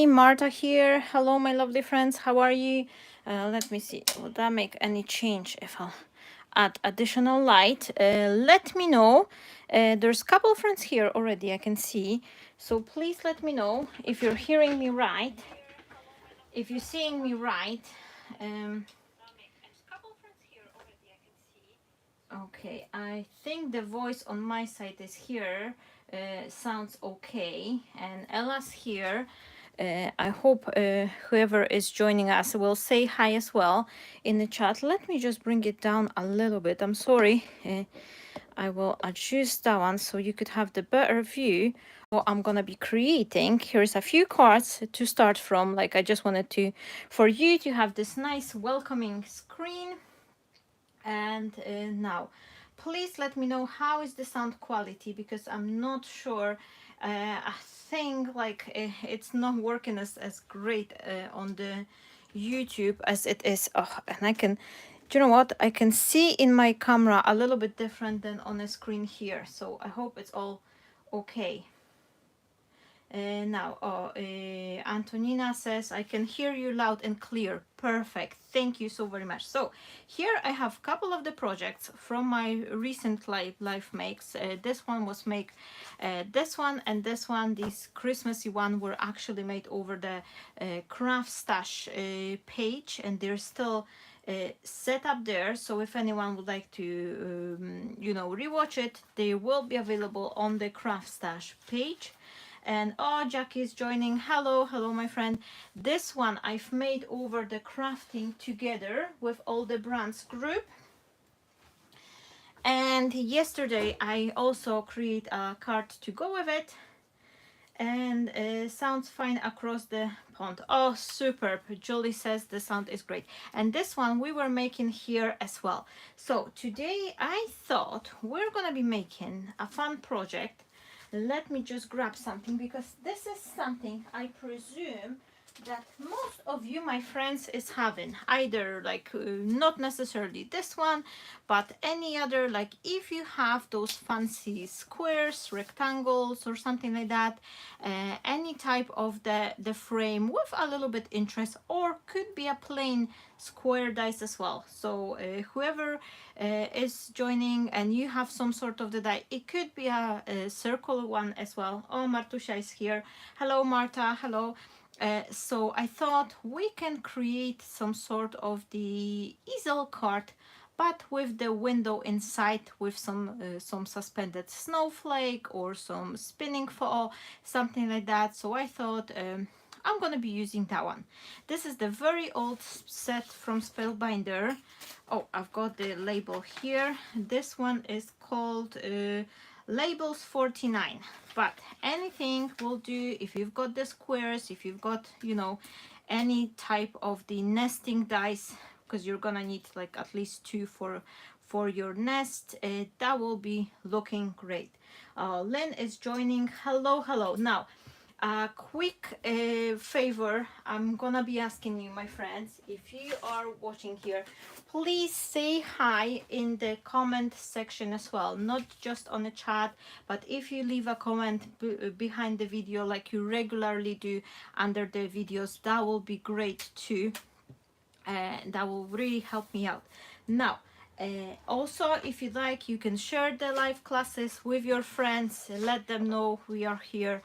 me, Marta here. Hello, my lovely friends. How are you? Let me see. Will that make any change if I'll add additional light? Let me know. There's a couple of friends here already, I can see. So please let me know if you're hearing me right, if you're seeing me right. Um, okay, I think the voice on my side is here. Sounds okay. And Ella's here. I hope whoever is joining us will say hi as well in the chat. Let me just bring it down a little bit. I'm sorry. I will adjust that one so you could have the better view what I'm gonna be creating. Here's a few cards to start from. Like I just wanted to, for you to have this nice welcoming screen. And now please let me know how is the sound quality, because I'm not sure. I think like it's not working as great on the YouTube as it is. Oh, and I can, do you know what, I can see in my camera a little bit different than on the screen here, so I hope it's all okay. Antonina says, I can hear you loud and clear. Perfect. Thank you so very much. So here I have a couple of the projects from my recent live makes. This one was made, this one and this one, this Christmassy one, were actually made over the CRAFTSTASH page, and they're still set up there. So if anyone would like to, rewatch it, they will be available on the CRAFTSTASH page. And oh, Jackie is joining. Hello, hello, my friend. This one I've made over the crafting together with all the brands group. And yesterday I also create a card to go with it. And sounds fine across the pond. Oh, superb. Julie says the sound is great. And this one we were making here as well. So today I thought we're gonna be making a fun project. Let me just grab something, because this is something I presume that most of you, my friends, is having. Either like not necessarily this one, but any other, like if you have those fancy squares, rectangles or something like that, any type of the frame with a little bit interest, or could be a plain square dice as well. So whoever is joining and you have some sort of the die, it could be a circle one as well. Oh, Martusha is here. Hello, Marta. Hello. So I thought we can create some sort of the easel card, but with the window inside, with some suspended snowflake or some spinning foil, something like that. So I thought I'm gonna be using that one. This is the very old set from Spellbinder. Oh, I've got the label here. This one is called Labels 49, but anything will do. If you've got the squares, if you've got, any type of the nesting dice, because you're gonna need like at least 2 for your nest, that will be looking great. Lynn is joining. Hello, hello. Now a quick favor I'm gonna be asking you, my friends, if you are watching here, please say hi in the comment section as well, not just on the chat, but if you leave a comment behind the video like you regularly do under the videos, that will be great too. That will really help me out. Now also, if you like, you can share the live classes with your friends, let them know we are here,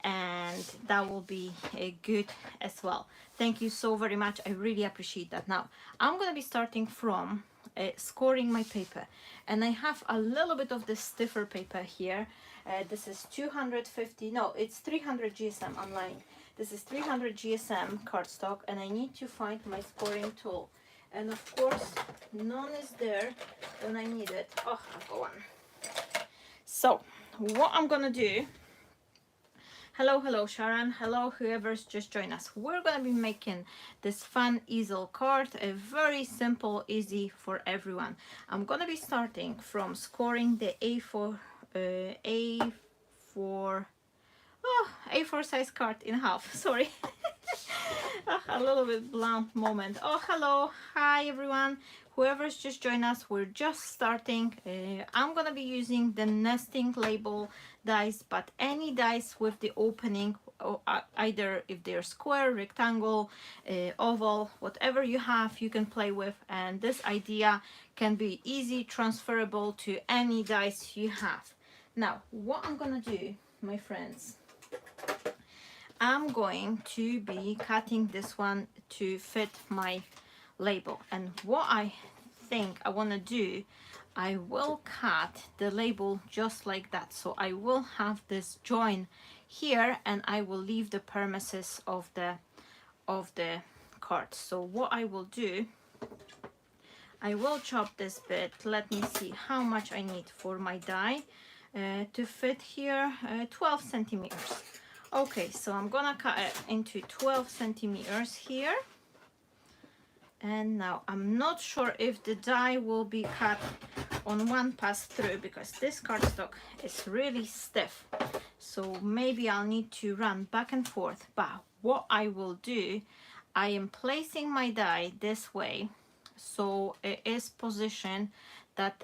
and that will be good as well. Thank you so very much. I really appreciate that. Now I'm going to be starting from scoring my paper, and I have a little bit of the stiffer paper here. This is 250, no, it's 300 GSM online. This is 300 GSM cardstock, and I need to find my scoring tool, and of course none is there when I need it. Oh, I've got one. So what I'm gonna do, hello, hello, Sharon. Hello, whoever's just joined us. We're going to be making this fun easel card, a very simple, easy for everyone. I'm going to be starting from scoring the A4 size card in half. Sorry. A little bit blunt moment. Oh, hello. Hi, everyone. Whoever's just joined us, we're just starting. I'm going to be using the nesting label dice, but any dice with the opening either if they're square, rectangle, oval, whatever you have, you can play with. And this idea can be easy transferable to any dice you have. Now, what I'm gonna do, my friends, I'm going to be cutting this one to fit my label. And what I think I want to do, I will cut the label just like that. So I will have this join here, and I will leave the premises of the card. So what I will do, I will chop this bit. Let me see how much I need for my die to fit here. 12 centimeters. Okay, so I'm gonna cut it into 12 centimeters here. And now I'm not sure if the die will be cut on one pass through, because this cardstock is really stiff. So maybe I'll need to run back and forth. But what I will do, I am placing my die this way, so it is positioned that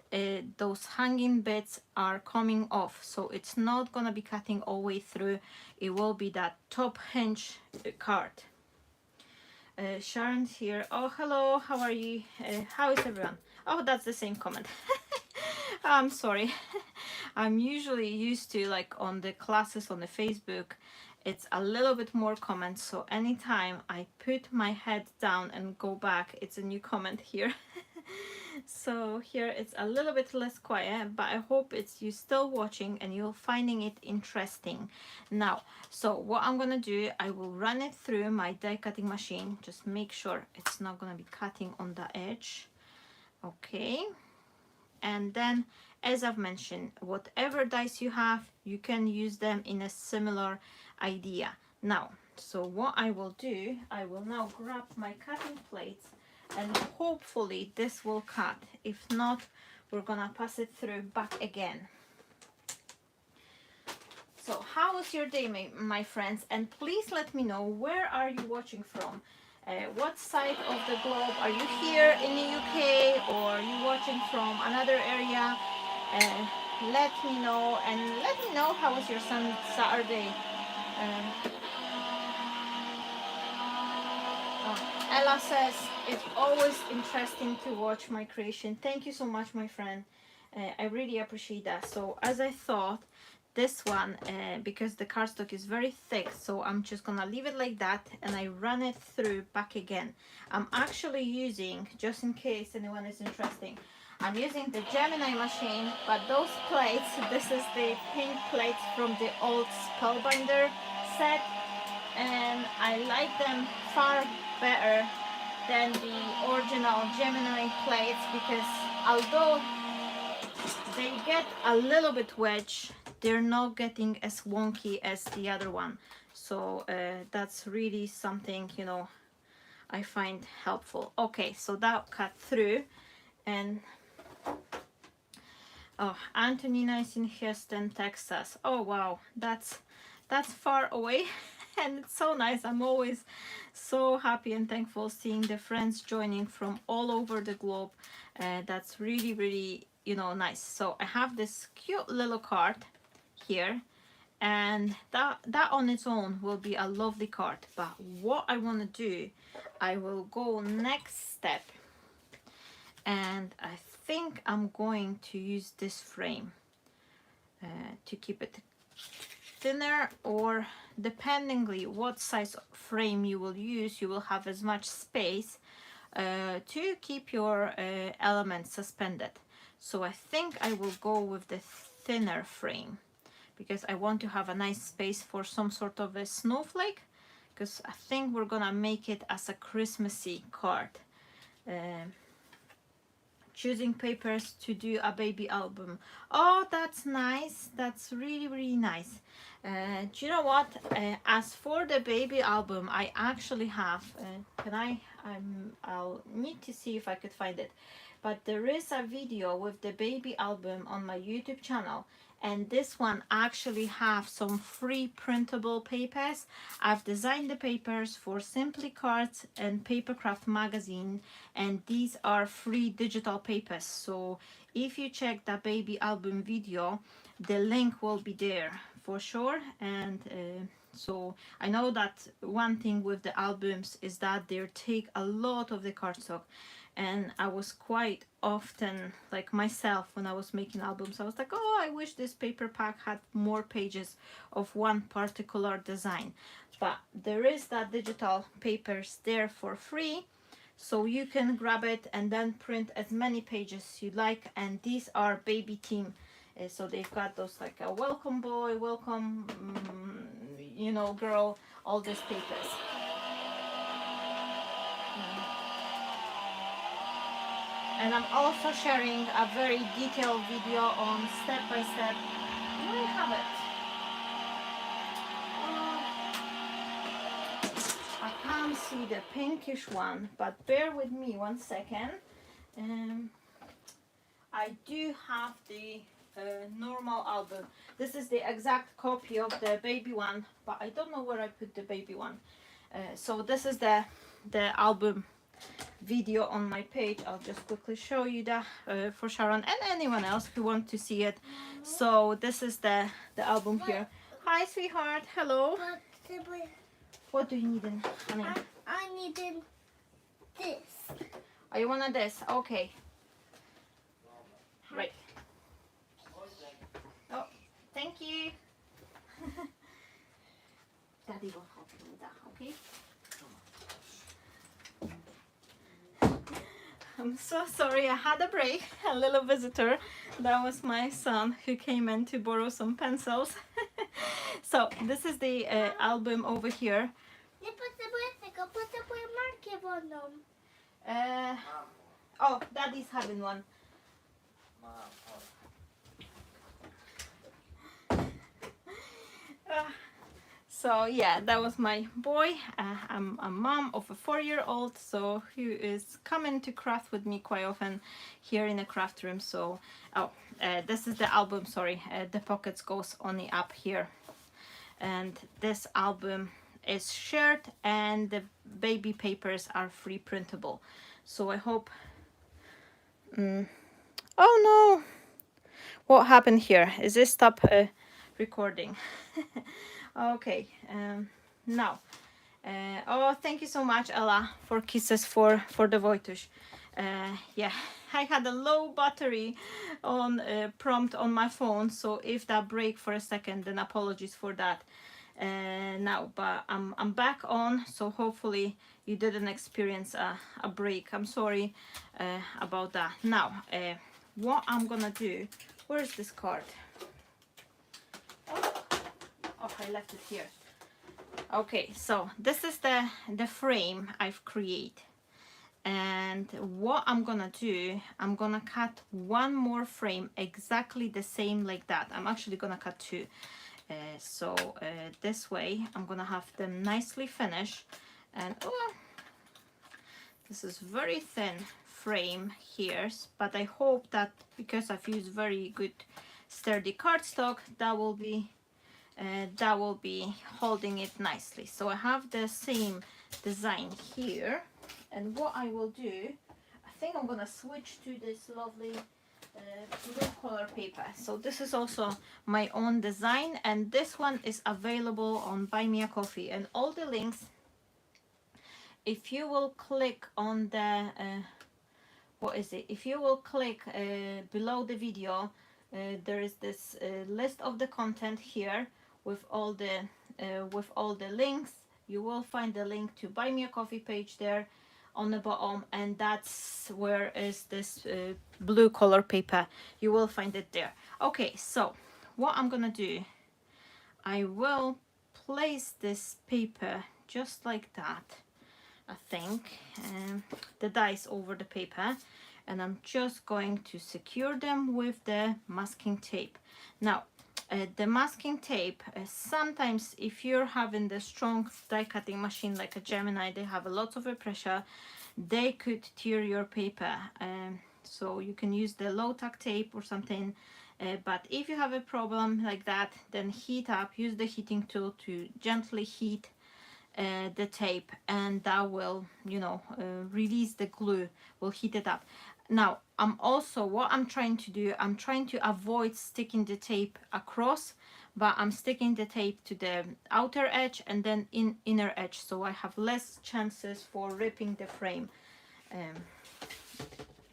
those hanging bits are coming off, so it's not gonna be cutting all the way through. It will be that top hinge card. Sharon's here. Oh, hello, how are you? How is everyone? Oh, that's the same comment. I'm sorry. I'm usually used to, like, on the classes on the Facebook, it's a little bit more comments, so anytime I put my head down and go back, it's a new comment here. So here it's a little bit less quiet, but I hope it's you still watching and you're finding it interesting. Now, so what I'm gonna do, I will run it through my die cutting machine, just make sure it's not gonna be cutting on the edge. Okay, and then, as I've mentioned, whatever dice you have, you can use them in a similar idea. Now, so what I will do, I will now grab my cutting plates, and hopefully this will cut. If not, we're gonna pass it through back again. So how was your day, my friends? And please let me know, where are you watching from? What side of the globe? Are you here in the UK, or are you watching from another area? Let me know, and let me know how was your Saturday. Ella says it's always interesting to watch my creation. Thank you so much, my friend. I really appreciate that. So as I thought, this one, because the cardstock is very thick, so I'm just gonna leave it like that, and I run it through back again. I'm actually using, just in case anyone is interested, I'm using the Gemini machine, but those plates, this is the pink plates from the old Spellbinder set, and I like them far better than the original Gemini plates, because although they get a little bit wedge, they're not getting as wonky as the other one. So that's really something, you know, I find helpful. Okay, so that cut through. And oh, Antonina is in Houston, Texas. Oh wow, that's far away. And it's so nice. I'm always so happy and thankful seeing the friends joining from all over the globe. That's really, really, you know, nice. So I have this cute little card here, and that on its own will be a lovely card. But what I want to do, I will go next step, and I think I'm going to use this frame to keep it thinner, or dependingly what size frame you will use, you will have as much space to keep your elements suspended. So I think I will go with the thinner frame, because I want to have a nice space for some sort of a snowflake, because I think we're gonna make it as a Christmassy card. Choosing papers to do a baby album. Oh, that's nice. That's really, really nice. Do you know what? As for the baby album, I actually have, I'll need to see if I could find it, but there is a video with the baby album on my YouTube channel, and this one actually have some free printable papers. I've designed the papers for Simply Cards and Papercraft magazine, and these are free digital papers. So if you check the baby album video, the link will be there for sure. And So I know that one thing with the albums is that they take a lot of the cardstock, and I was quite often, like myself, when I was making albums, I was like, oh, I wish this paper pack had more pages of one particular design. But there is that digital papers there for free, so you can grab it and then print as many pages you like. And these are baby theme, so they've got those like a welcome boy, welcome you know, girl, all these papers. And I'm also sharing a very detailed video on step by step. Do I have it? I can't see the pinkish one, but bear with me 1 second. I do have the normal album. This is the exact copy of the baby one, but I don't know where I put the baby one. So this is the album video on my page. I'll just quickly show you that for Sharon and anyone else who want to see it. So this is the album here. Hi, sweetheart. Hello. What do you need, honey? I needed this. Oh, you wanted this? Okay. Right. Oh, thank you. Daddy will help you with that, okay? I'm so sorry, I had a break, a little visitor. That was my son who came in to borrow some pencils. So this is the album over here. Oh, Daddy's having one. So yeah, that was my boy. I'm a mom of a 4-year-old, so who is coming to craft with me quite often here in the craft room. So this is the album. Sorry, the pockets goes only up here, and this album is shared, and the baby papers are free printable. So I hope. Oh no! What happened here? Is this stop recording? Okay, now, oh, thank you so much, Ella, for kisses for the Wojtuś. Yeah, I had a low battery on prompt on my phone, so if that break for a second, then apologies for that. Now, but I'm back on, so hopefully you didn't experience a break. I'm sorry about that. Now, what I'm gonna do, where's this card? Oh, I left it here. Okay, so this is the frame I've created, and what I'm gonna do, I'm gonna cut one more frame exactly the same like that. I'm actually gonna cut two, so this way I'm gonna have them nicely finished. And oh, this is very thin frame here, but I hope that because I've used very good sturdy cardstock, that will be holding it nicely. So I have the same design here, and what I will do, I think I'm gonna switch to this lovely blue color paper. So this is also my own design, and this one is available on Buy Me a Coffee, and all the links, if you will click on the what is it, if you will click below the video, there is this list of the content here with all the links. You will find the link to Buy Me a Coffee page there on the bottom, and that's where is this blue color paper. You will find it there. Okay, so what I'm gonna do, I will place this paper just like that, I think, the dice over the paper, and I'm just going to secure them with the masking tape. Now, the masking tape, sometimes if you're having the strong die cutting machine like a Gemini, they have a lot of pressure, they could tear your paper, so you can use the low tack tape or something. But if you have a problem like that, then heat up, use the heating tool to gently heat the tape, and that will, you know, release the glue, will heat it up. Now, what I'm trying to do, I'm trying to avoid sticking the tape across, but I'm sticking the tape to the outer edge and then inner edge, so I have less chances for ripping the frame.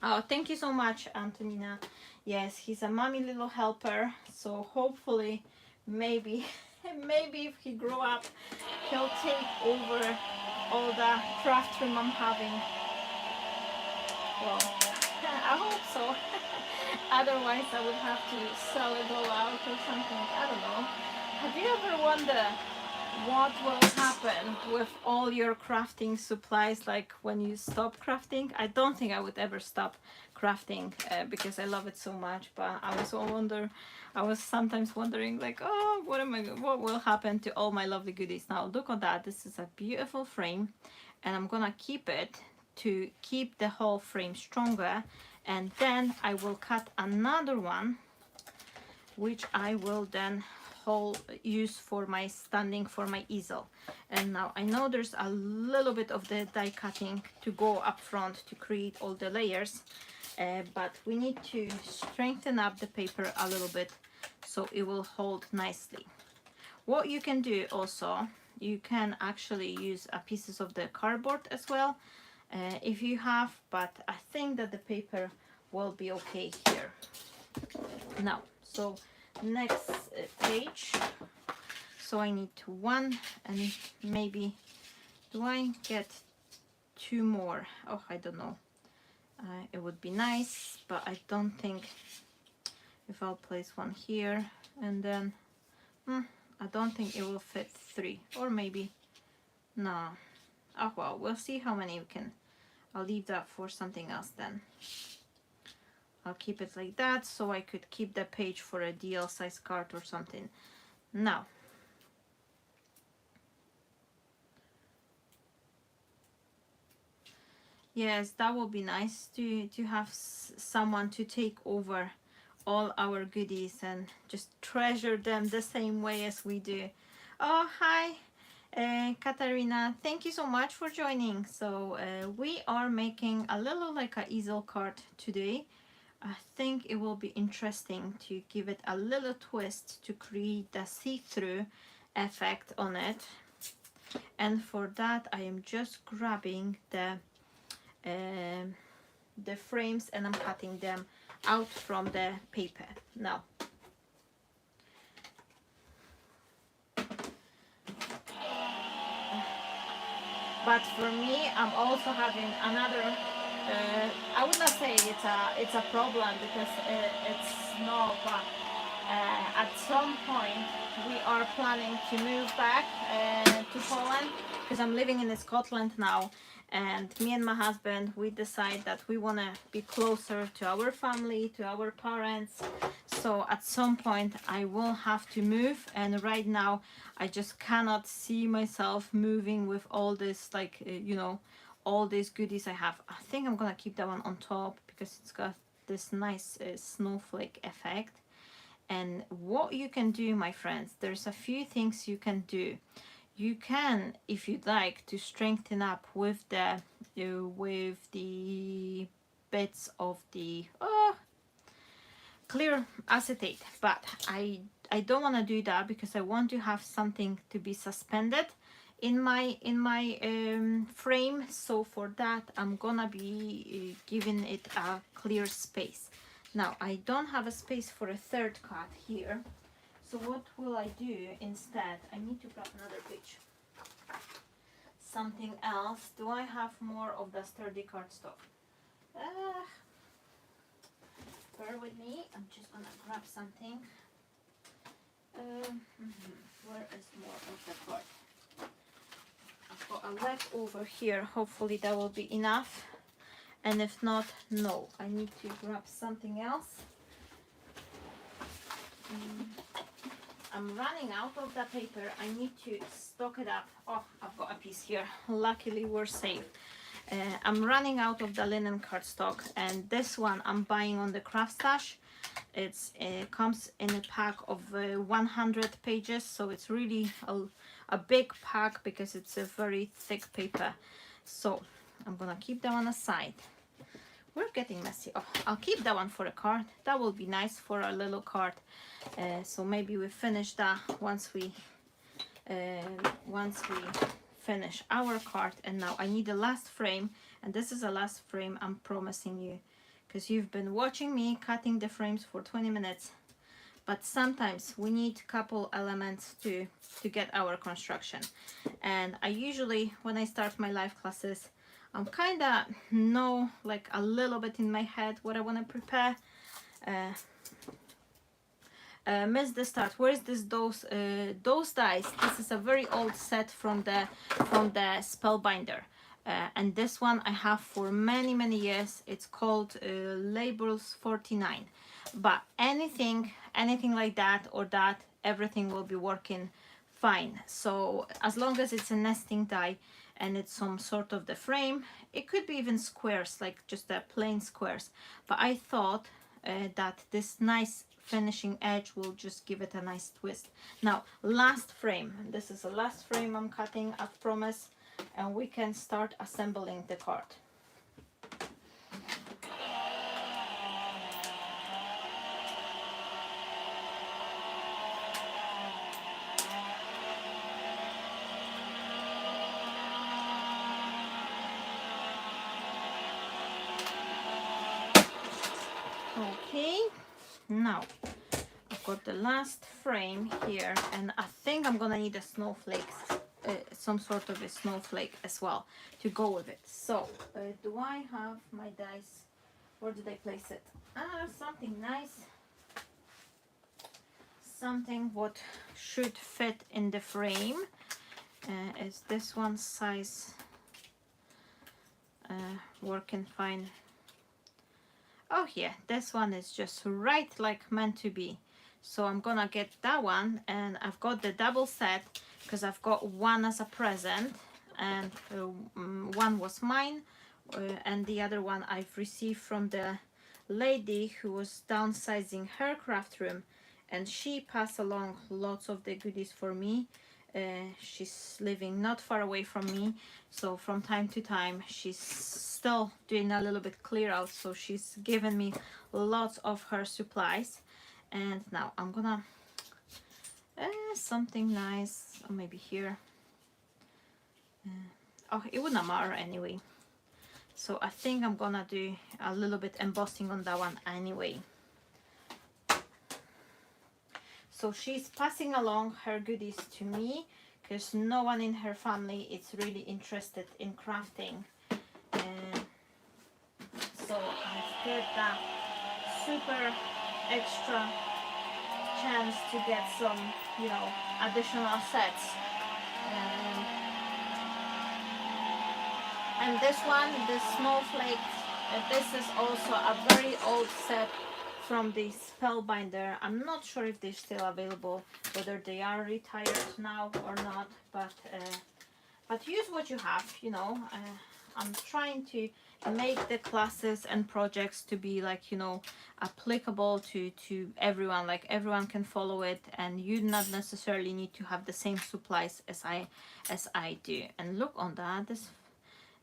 Oh, thank you so much, Antonina. Yes, he's a mommy little helper, so hopefully maybe maybe if he grow up he'll take over all the craft room I'm having. Well, I hope so. Otherwise I would have to sell it all out or something. I don't know. Have you ever wondered what will happen with all your crafting supplies, like when you stop crafting? I don't think I would ever stop crafting because I love it so much, but I was sometimes wondering like, oh, what will happen to all my lovely goodies? Now look at that. This is a beautiful frame, and I'm gonna keep it to keep the whole frame stronger, and then I will cut another one which I will then use for my standing for my easel. And now I know there's a little bit of the die cutting to go up front to create all the layers, but we need to strengthen up the paper a little bit so it will hold nicely. What you can do also, you can actually use pieces of the cardboard as well if you have, but I think that the paper will be okay here. Now, so next page, so I need one, and maybe do I get two more? Oh, I don't know. It would be nice, but I don't think if I'll place one here and then I don't think it will fit three, or maybe no. Oh well, we'll see how many we can. I'll leave that for something else then. I'll keep it like that so I could keep the page for a DL size card or something. Now, yes, that would be nice to have someone to take over all our goodies and just treasure them the same way as we do. Oh, hi, Katarina. Thank you so much for joining. So we are making a little like a easel card today. I think it will be interesting to give it a little twist to create the see-through effect on it. And for that I am just grabbing the frames and I'm cutting them out from the paper. Now, but for me I'm also having another I would not say it's a problem because it's not, but at some point we are planning to move back to Poland because I'm living in Scotland now, and me and my husband, we decide that we want to be closer to our family, to our parents. So at some point I will have to move, and right now I just cannot see myself moving with all this, like you know, all these goodies I have. I think I'm gonna keep that one on top because it's got this nice snowflake effect. And what you can do, my friends, there's a few things you can do. You can, if you'd like, to strengthen up with the bits of the clear acetate, but I don't want to do that because I want to have something to be suspended in my frame. So for that I'm gonna be giving it a clear space. Now I don't have a space for a third cut here, so what will I do instead? I need to grab another page, something else. Do I have more of the sturdy cardstock? Bear with me, I'm just gonna grab something. Where is more of the card? I've got a leftover here, hopefully that will be enough, and if not, no, I need to grab something else. I'm running out of the paper, I need to stock it up. Oh, I've got a piece here, luckily we're safe. I'm running out of the linen cardstock, and this one I'm buying on the CRAFTSTASH. It comes in a pack of 100 pages, so it's really a big pack because it's a very thick paper. So I'm gonna keep that one aside. we're getting messy. Oh, I'll keep that one for a card. That will be nice for a little card. So maybe we finish that once we finish our card. And now I need the last frame, and this is the last frame, I'm promising you, because you've been watching me cutting the frames for 20 minutes. But sometimes we need a couple elements to get our construction. And I usually, when I start my live classes, I'm kind of know like a little bit in my head what I want to prepare. Missed the start. Where's this those dice? This is a very old set from the Spellbinder, and this one I have for many years. It's called Labels 49. But anything like that or that, everything will be working fine. So as long as it's a nesting die and it's some sort of the frame, it could be even squares, like just the plain squares. But I thought that this nice finishing edge will just give it a nice twist. Now, last frame. This is the last frame I'm cutting, I promise, and we can start assembling the card. Okay, now I've got the last frame here, and I think I'm gonna need a snowflake, some sort of a snowflake as well to go with it. So do I have my dice? Where did I place it? Something nice, something what should fit in the frame. Is this one size working fine? Oh yeah, this one is just right like meant to be. So I'm gonna get that one, and I've got the double set because I've got one as a present, and one was mine, and the other one I've received from the lady who was downsizing her craft room, and she passed along lots of the goodies for me. She's living not far away from me, so from time to time she's still doing a little bit clear out, so she's given me lots of her supplies. And now I'm gonna something nice, or maybe here. Oh, it wouldn't matter anyway, so I think I'm gonna do a little bit embossing on that one anyway. So she's passing along her goodies to me because no one in her family is really interested in crafting. And so I've got that super extra chance to get some, you know, additional sets. And this one, the snowflake, this is also a very old set from the Spellbinder. I'm not sure if they're still available, whether they are retired now or not, but use what you have, you know. I'm trying to make the classes and projects to be like, you know, applicable to everyone, like everyone can follow it, and you not necessarily need to have the same supplies as I do. And look on that,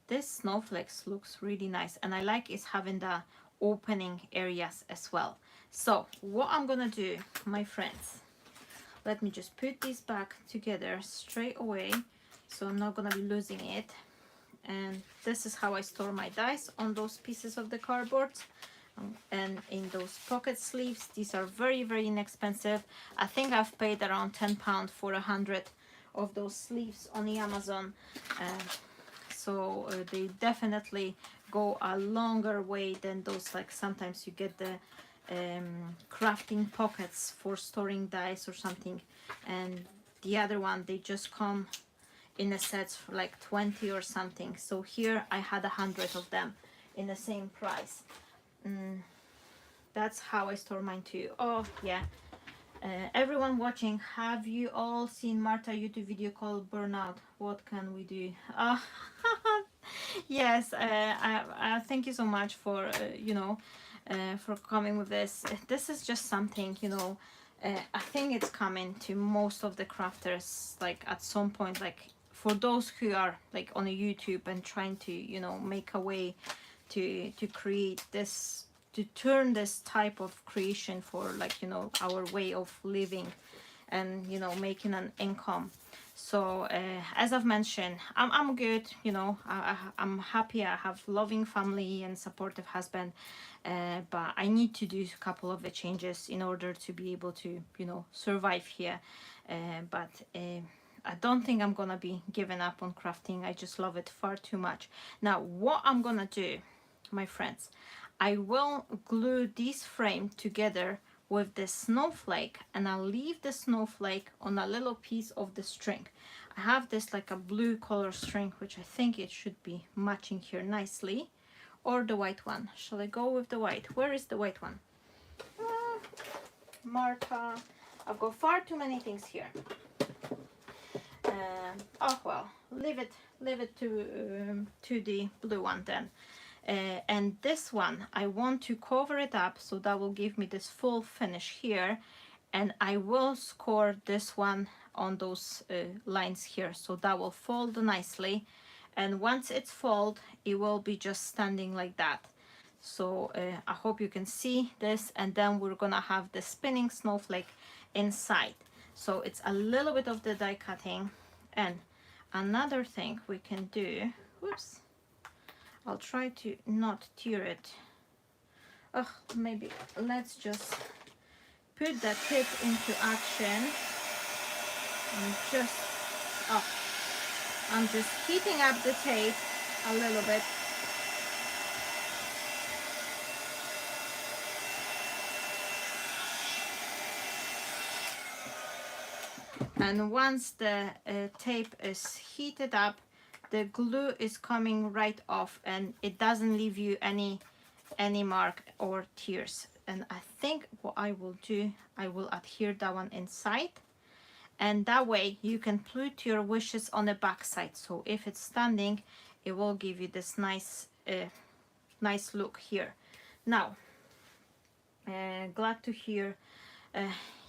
this snowflakes looks really nice, and I like is having the opening areas as well. So what I'm gonna do, my friends, let me just put these back together straight away so I'm not gonna be losing it. And this is how I store my dice, on those pieces of the cardboard, and in those pocket sleeves. These are very inexpensive. I think I've paid around £10 for 100 of those sleeves on the Amazon. So they definitely go a longer way than those, like sometimes you get the crafting pockets for storing dice or something, and the other one they just come in a set for like 20 or something. So here I had 100 of them in the same price. That's how I store mine too. Oh yeah, everyone watching, have you all seen Marta YouTube video called Burnout? What can we do? Yes, I thank you so much for you know, for coming with this. This is just something, you know, I think it's coming to most of the crafters, like at some point, like for those who are like on a YouTube and trying to, you know, make a way to create this, to turn this type of creation for, like, you know, our way of living and, you know, making an income. So as I've mentioned, I'm good, you know. I'm happy. I have loving family and supportive husband, but I need to do a couple of the changes in order to be able to, you know, survive here. But I don't think I'm gonna be giving up on crafting. I just love it far too much. Now what I'm gonna do, my friends, I will glue this frame together with the snowflake, and I'll leave the snowflake on a little piece of the string. I have this like a blue color string, which I think it should be matching here nicely, or the white one. Shall I go with the white? Where is the white one? Marta, I've got far too many things here. Oh well, leave it to the blue one then. And this one, I want to cover it up, so that will give me this full finish here, and I will score this one on those lines here, so that will fold nicely, and once it's folded, it will be just standing like that. So I hope you can see this, and then we're gonna have the spinning snowflake inside. So it's a little bit of the die cutting. And another thing we can do, whoops, I'll try to not tear it. Oh, maybe let's just put the tip into action. I'm just heating up the tape a little bit. And once the tape is heated up, the glue is coming right off, and it doesn't leave you any mark or tears. And I think what I will do, I will adhere that one inside, and that way you can put your wishes on the back side. So if it's standing, it will give you this nice nice look here. Now glad to hear.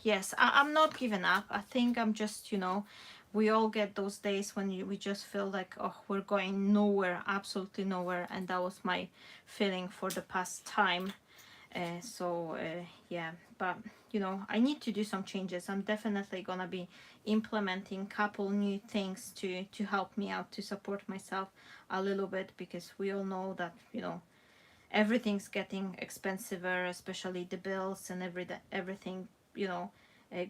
Yes, I'm not giving up. I think I'm just, you know, we all get those days when we just feel like, oh, we're going nowhere, absolutely nowhere. And that was my feeling for the past time. Yeah, but, you know, I need to do some changes. I'm definitely going to be implementing a couple new things to help me out, to support myself a little bit, because we all know that, you know, everything's getting expensiver, especially the bills and everything, you know,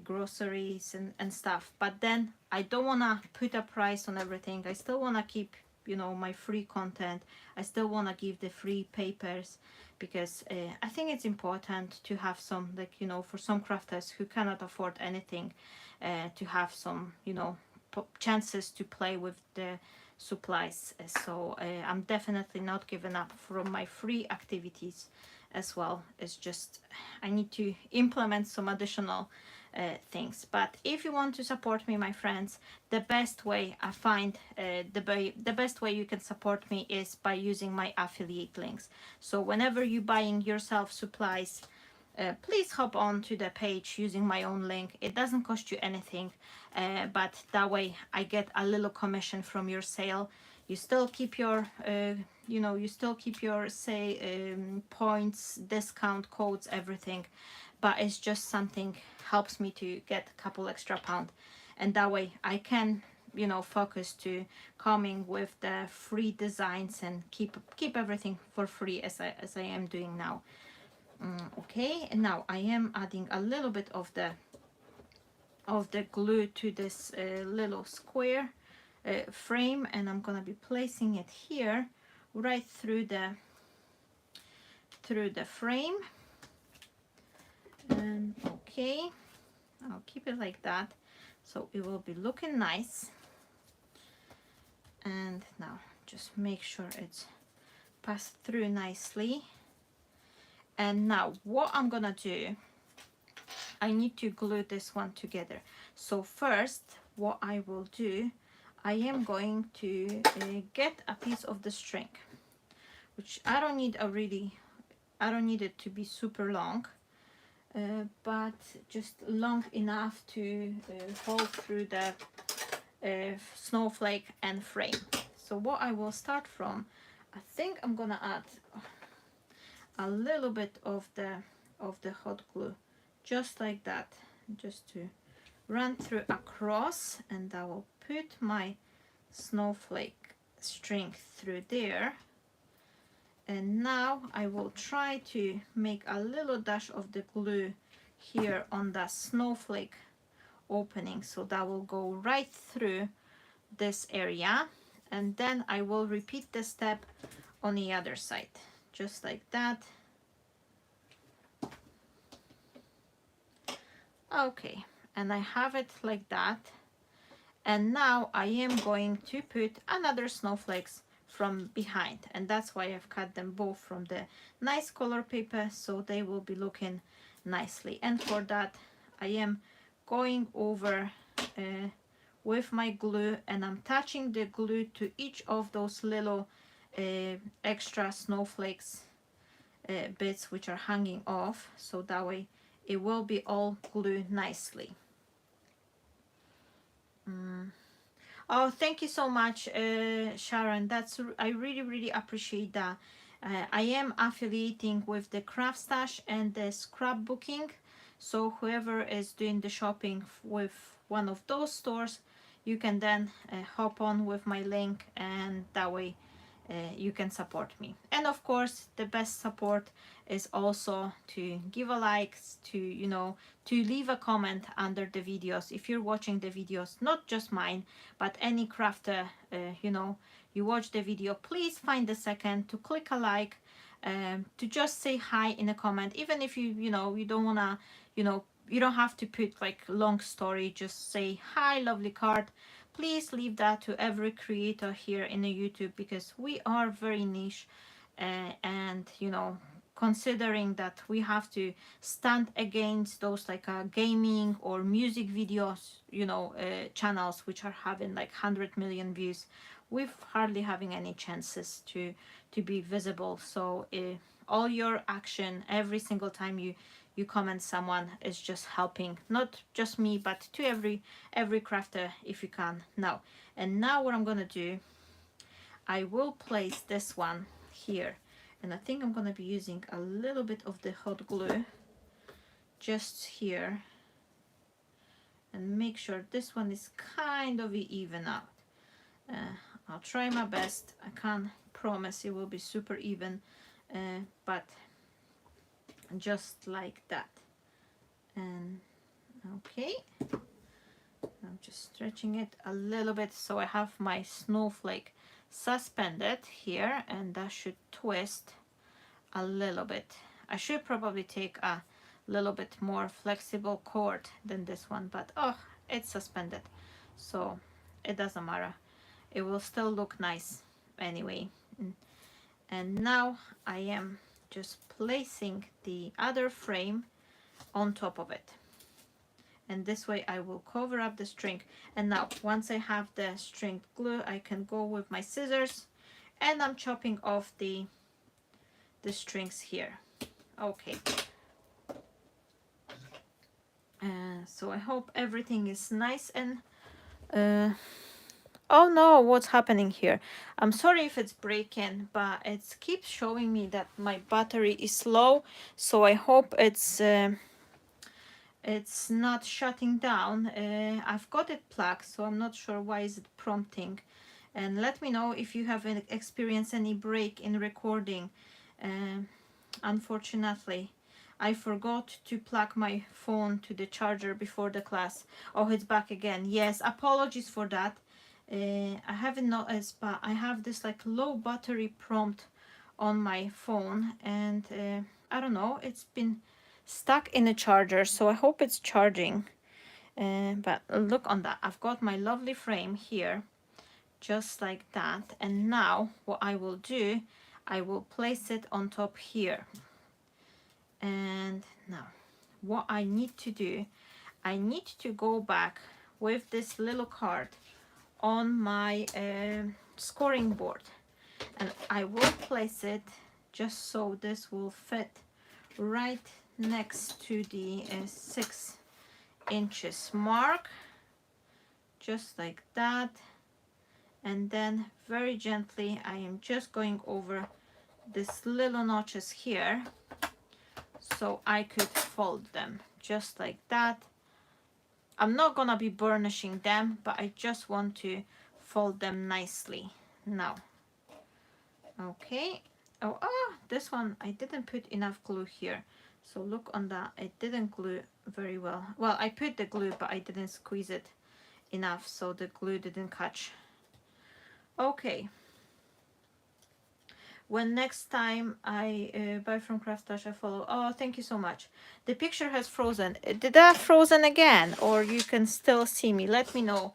groceries and stuff. But then I don't want to put a price on everything. I still want to keep, you know, my free content. I still want to give the free papers, because I think it's important to have some, like, you know, for some crafters who cannot afford anything, to have some, you know, chances to play with the supplies. So I'm definitely not giving up from my free activities as well. It's just I need to implement some additional things. But if you want to support me, my friends, the best way I find, the best way you can support me is by using my affiliate links. So whenever you're buying yourself supplies, please hop on to the page using my own link. It doesn't cost you anything, but that way I get a little commission from your sale. You still keep your you know, you still keep your, say, points, discount codes, everything, but it's just something helps me to get a couple extra pound, and that way I can, you know, focus to coming with the free designs and keep everything for free as I am doing now. Okay, and now I am adding a little bit of the glue to this little square frame, and I'm gonna be placing it here right through the frame. And okay, I'll keep it like that, so it will be looking nice. And now just make sure it's passed through nicely. And now what I'm gonna do, I need to glue this one together. So first what I will do, I am going to get a piece of the string, which I don't need it to be super long, but just long enough to hold through the snowflake and frame. So what I will start from, I think I'm gonna add a little bit of the hot glue, just like that, just to run through across, and I will put my snowflake string through there. And now I will try to make a little dash of the glue here on the snowflake opening, so that will go right through this area, and then I will repeat the step on the other side, just like that. Okay, and I have it like that. And now I am going to put another snowflakes from behind, and that's why I've cut them both from the nice color paper, so they will be looking nicely. And for that I am going over with my glue, and I'm touching the glue to each of those little extra snowflakes bits which are hanging off, so that way it will be all glued nicely. Oh, thank you so much, Sharon. I really appreciate that. I am affiliating with the CRAFTSTASH and the scrapbooking, so whoever is doing the shopping with one of those stores, you can then hop on with my link, and that way you can support me. And of course, the best support is also to give a like, to to leave a comment under the videos if you're watching the videos, not just mine, but any crafter. You watch the video, please find a second to click a like, to just say hi in a comment, even if you don't wanna, you don't have to put like long story, just say hi, lovely card. Please leave that to every creator here in the YouTube, because we are very niche, and considering that we have to stand against those like gaming or music videos, channels which are having like 100 million views, we've hardly having any chances to be visible. So all your action every single time you comment someone is just helping, not just me, but to every crafter, if you can. Now what I'm gonna do, I will place this one here, and I think I'm gonna be using a little bit of the hot glue just here, and make sure this one is kind of even out. I'll try my best. I can't promise it will be super even, but just like that. And okay, I'm just stretching it a little bit, so I have my snowflake suspended here, and that should twist a little bit. I should probably take a little bit more flexible cord than this one, but oh, it's suspended, so it doesn't matter, it will still look nice anyway. And now I am just placing the other frame on top of it, and this way I will cover up the string. And now once I have the string glue, I can go with my scissors, and I'm chopping off the strings here. Okay, so I hope everything is nice and oh no, what's happening here? I'm sorry if it's breaking, but it keeps showing me that my battery is low, so I hope it's not shutting down. I've got it plugged, so I'm not sure why is it prompting. And let me know if you have experienced any break in recording. Unfortunately, I forgot to plug my phone to the charger before the class. Oh, it's back again. Yes, apologies for that. I haven't noticed, but I have this like low battery prompt on my phone, and I don't know, it's been stuck in a charger, so I hope it's charging. But look on that, I've got my lovely frame here, just like that. And now what I will do, I will place it on top here. And now what I need to do, I need to go back with this little card on my scoring board, and I will place it just so this will fit right next to the 6 inches mark, just like that. and then very gently I am just going over these little notches here so I could fold them just like that. I'm not gonna be burnishing them, but I just want to fold them nicely now. Okay. Oh, this one I didn't put enough glue here, so look on that, I didn't glue very well. Well, I put the glue but I didn't squeeze it enough, so the glue didn't catch. Okay, when next time I buy from CRAFTSTASH, I follow. Oh, thank you so much. The picture has frozen. Did that frozen again, or you can still see me? Let me know.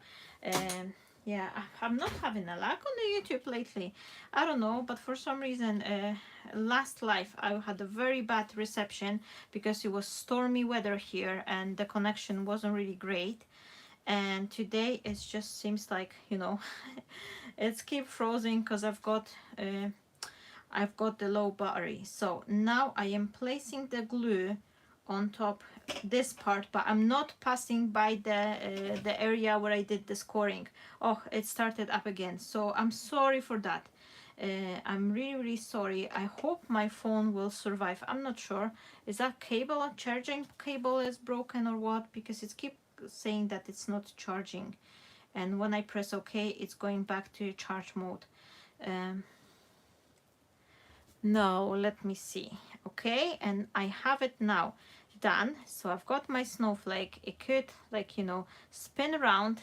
Yeah, I'm not having a luck on the YouTube lately. I don't know, but for some reason, last live I had a very bad reception because it was stormy weather here and the connection wasn't really great. And today it just seems like, you know, it's keep frozen because I've got the low battery. So now I am placing the glue on top this part, but I'm not passing by the area where I did the scoring. Oh, it started up again, so I'm sorry for that. I'm really sorry. I hope my phone will survive. I'm not sure, is that cable, charging cable is broken or what, because it keeps saying that it's not charging, and when I press OK it's going back to charge mode. No, let me see. Okay, and I have it now done. So I've got my snowflake. It could, like, you know, spin around,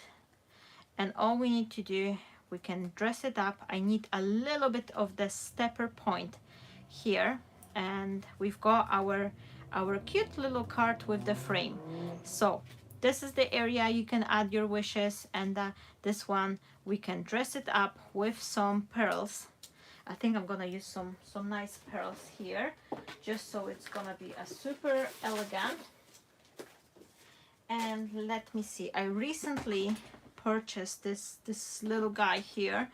and all we need to do, we can dress it up. I need a little bit of the stepper point here, and we've got our cute little card with the frame. So this is the area you can add your wishes, and this one we can dress it up with some pearls. I think I'm gonna use some nice pearls here, just so it's gonna be a super elegant. And let me see, I recently purchased this little guy here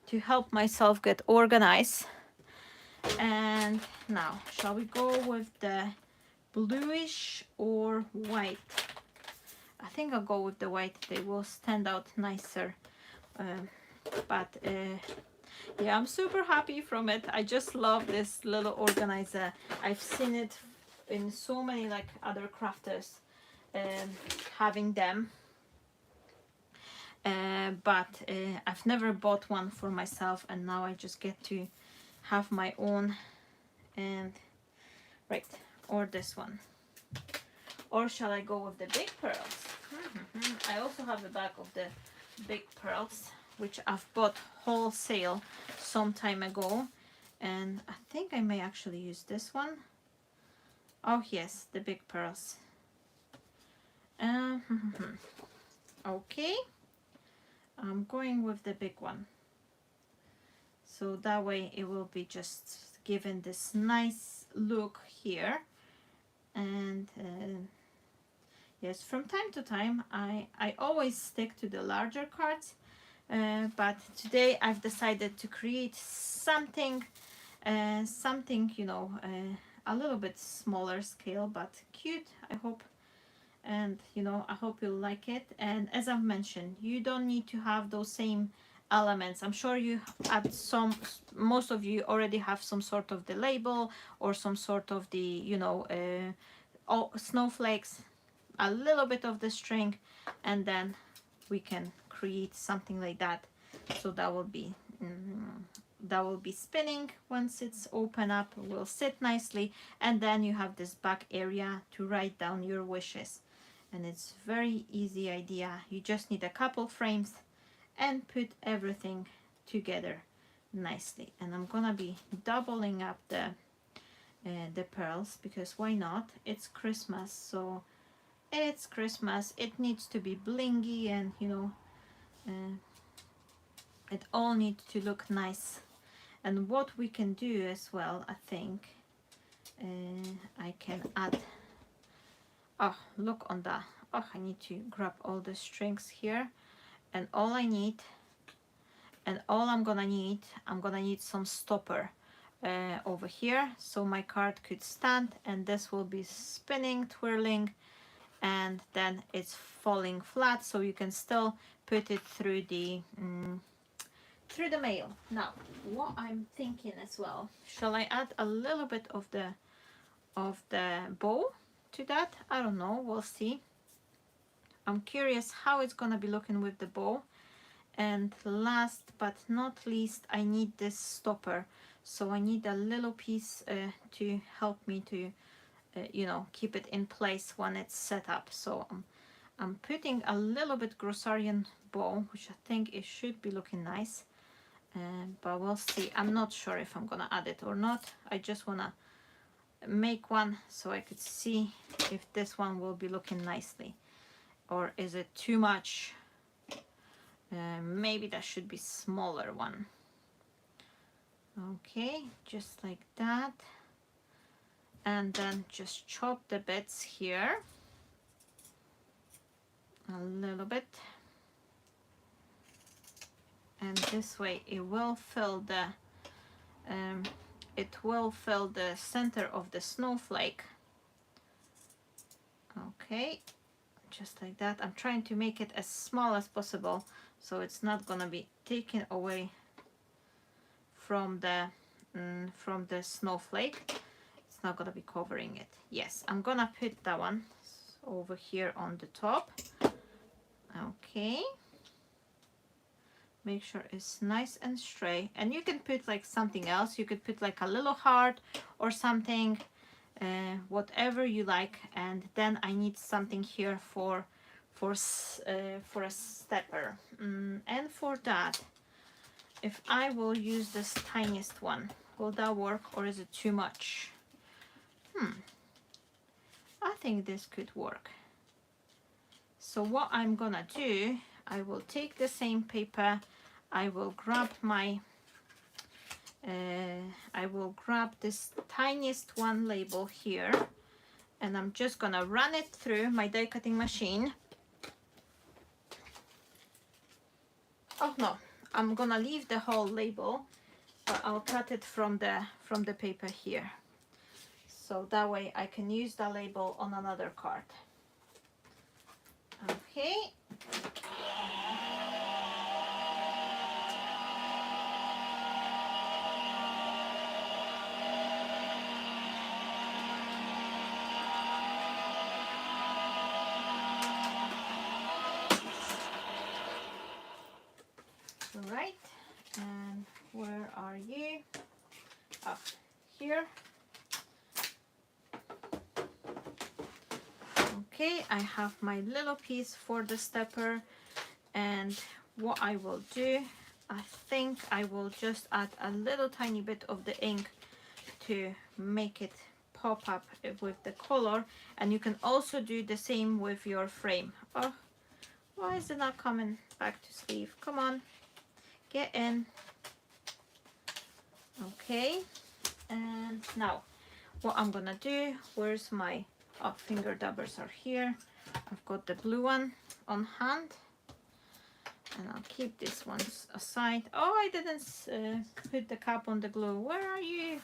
to help myself get organized. And now, shall we go with the bluish or white? I think I'll go with the white. They will stand out nicer. Yeah, I'm super happy from it. I just love this little organizer. I've seen it in so many like other crafters having them, but I've never bought one for myself, and now I just get to have my own. And right, or this one, or shall I go with the big pearls? I also have a bag of the big pearls, which I've bought wholesale some time ago, and I think I may actually use this one. Oh yes, the big pearls. Okay, I'm going with the big one, so that way it will be just given this nice look here. And yes, from time to time I always stick to the larger cards, but today I've decided to create something, you know, a little bit smaller scale, but cute, I hope. And you know, I hope you'll like it. And as I've mentioned, you don't need to have those same elements. I'm sure you at most of you already have some sort of the label or some sort of the, you know, snowflakes, a little bit of the string, and then we can create something like that. So that will be spinning once it's open up, will sit nicely, and then you have this back area to write down your wishes. And it's very easy idea. You just need a couple frames and put everything together nicely. And I'm gonna be doubling up the pearls, because why not? It's Christmas, so it's Christmas, it needs to be blingy, and you know, it all needs to look nice. And what we can do as well, I think, I can add, oh, look on that. Oh, I need to grab all the strings here, and all I need, and all I'm gonna need some stopper over here, so my card could stand, and this will be spinning, twirling, and then it's falling flat, so you can still put it through the through the mail. Now, what I'm thinking as well, shall I add a little bit of the bow to that? I don't know, we'll see. I'm curious how it's gonna be looking with the bow. And last but not least, I need this stopper. So I need a little piece to help me to, you know, keep it in place when it's set up. So I'm putting a little bit Grossarian bow, which I think it should be looking nice. But we'll see. I'm not sure if I'm gonna add it or not. I just wanna make one so I could see if this one will be looking nicely, or is it too much? Maybe that should be smaller one. Okay, just like that, and then just chop the bits here a little bit, and this way it will fill the center of the snowflake. Okay, just like that. I'm trying to make it as small as possible so it's not gonna be taken away from the snowflake. It's not gonna be covering it. Yes, I'm gonna put that one over here on the top. Okay, make sure it's nice and straight, and you can put like something else. You could put like a little heart or something, whatever you like. And then I need something here for a stepper, and for that, if I will use this tiniest one, will that work, or is it too much? I think this could work. So what I'm gonna do, I will take the same paper, I will grab my I will grab this tiniest one label here, and I'm just gonna run it through my die cutting machine. Oh no, I'm gonna leave the whole label, but I'll cut it from the paper here, so that way I can use the label on another card. Okay. Right, and where are you? Up here. Okay, I have my little piece for the stepper, and what I will do, I think I will just add a little tiny bit of the ink to make it pop up with the color. And you can also do the same with your frame. Oh, why is it not coming back to sleeve? Come on, get in. Okay, and now what I'm gonna do, where's my finger daubers are here. I've got the blue one on hand, and I'll keep this one aside. Oh, I didn't put the cap on the glue. Where are you?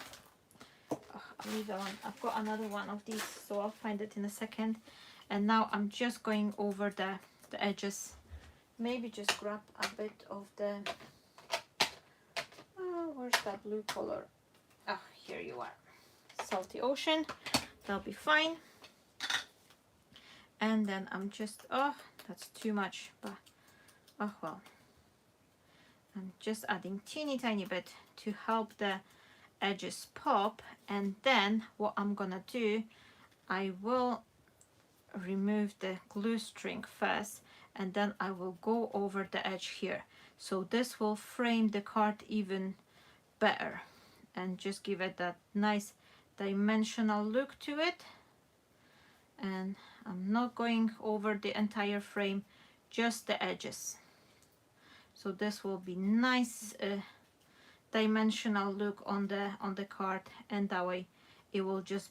Oh, I'll leave that one. I've got another one of these, so I'll find it in a second. And now I'm just going over the edges. Maybe just grab a bit of the, oh, where's that blue color? Ah, here you are. Salty Ocean, that'll be fine. And then I'm just, oh, that's too much, but oh well. I'm just adding teeny tiny bit to help the edges pop. And then what I'm gonna do, I will remove the glue string first, and then I will go over the edge here. So this will frame the card even better and just give it that nice dimensional look to it. And I'm not going over the entire frame, just the edges. So this will be nice dimensional look on the card, and that way it will just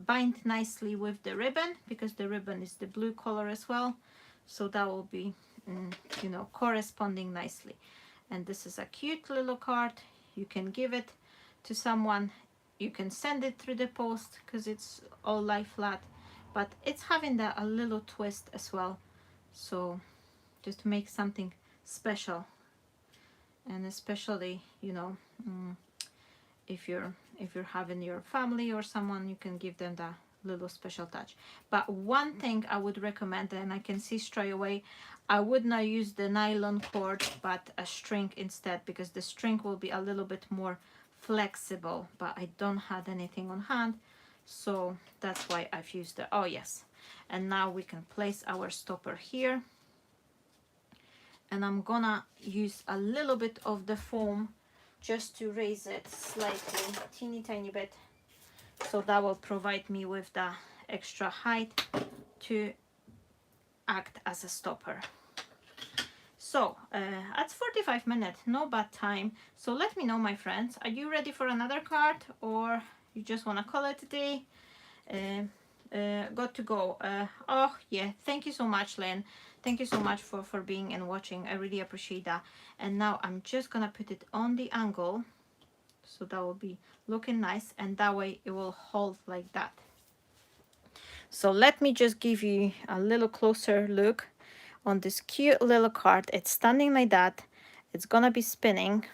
bind nicely with the ribbon, because the ribbon is the blue color as well. So that will be, you know, corresponding nicely. And this is a cute little card. You can give it to someone. You can send it through the post because it's all lie flat, but it's having that a little twist as well. So just to make something special And especially, you know, if you're having your family or someone, you can give them that little special touch. But one thing I would recommend, and I can see straight away, I would not use the nylon cord but a string instead, because the string will be a little bit more flexible, but I don't have anything on hand, so that's why I've used the, oh yes. And now we can place our stopper here, and I'm gonna use a little bit of the foam just to raise it slightly, teeny tiny bit, so that will provide me with the extra height to act as a stopper. So that's 45 minutes, no bad time. So let me know, my friends, are you ready for another card, or you just want to call it a day? Got to go. Oh yeah, thank you so much, Lynn. Thank you so much for being and watching. I really appreciate that. And now I'm just gonna put it on the angle, so that will be looking nice, and that way it will hold like that. So let me just give you a little closer look on this cute little card. It's standing like that. It's gonna be spinning.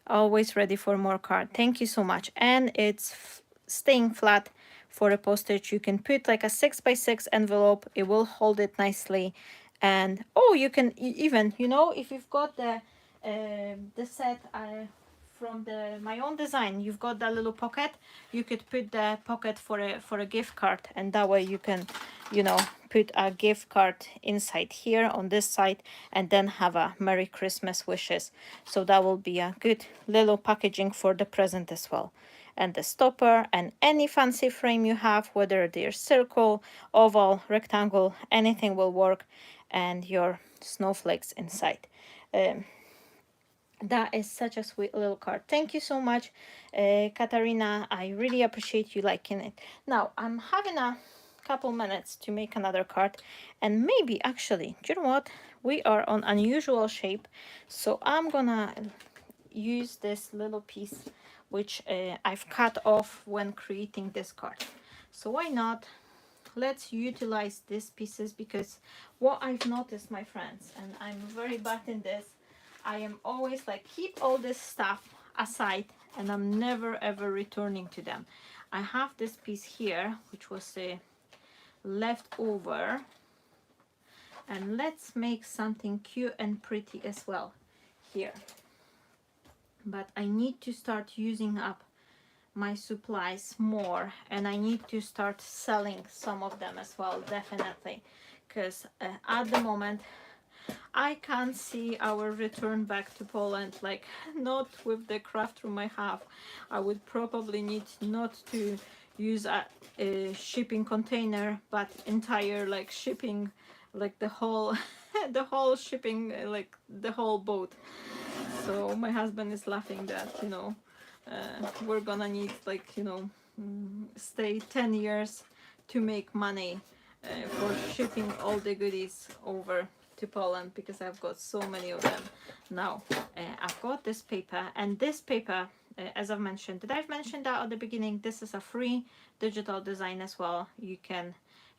Always ready for more card. Thank you so much. And it's staying flat for a postage. You can put like a 6x6 envelope. It will hold it nicely. And oh, you can even, you know, if you've got the set from my own design, you've got that little pocket, you could put the pocket for a gift card, and that way you can, you know, put a gift card inside here on this side, and then have a Merry Christmas wishes. So that will be a good little packaging for the present as well. And the stopper and any fancy frame you have, whether they're circle, oval, rectangle, anything will work, and your snowflakes inside. That is such a sweet little card. Thank you so much, Katarina. I really appreciate you liking it. Now I'm having a couple minutes to make another card, and maybe actually, do you know what, we are on unusual shape, so I'm gonna use this little piece which I've cut off when creating this card. So why not, let's utilize these pieces, because what I've noticed, my friends, and I'm very bad in this, I am always like, keep all this stuff aside, and I'm never ever returning to them. I have this piece here which was left over, and let's make something cute and pretty as well here. But I need to start using up my supplies more, and I need to start selling some of them as well, definitely, because at the moment I can't see our return back to Poland, like not with the craft room I have. I would probably need not to use a shipping container, but entire like shipping, like the whole the whole shipping, like the whole boat. So my husband is laughing that, you know, we're gonna need, like, you know, stay 10 years to make money for shipping all the goodies over to Poland, because I've got so many of them now. I've got this paper, and this paper, as I've mentioned, did I mention that at the beginning? This is a free digital design as well, you can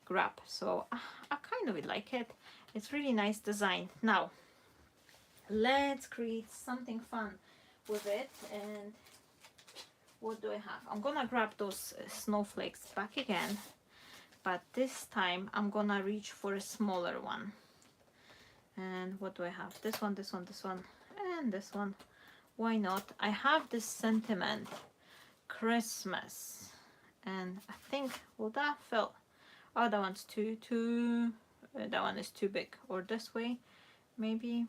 grab. So I kind of like it. It's really nice design. Now let's create something fun with it. And what do I have? I'm gonna grab those snowflakes back again, but this time I'm gonna reach for a smaller one. And what do I have? This one, this one, this one, and this one. Why not? I have this sentiment Christmas, and I think, well, that fell. Oh, that one's too that one is too big. Or this way maybe.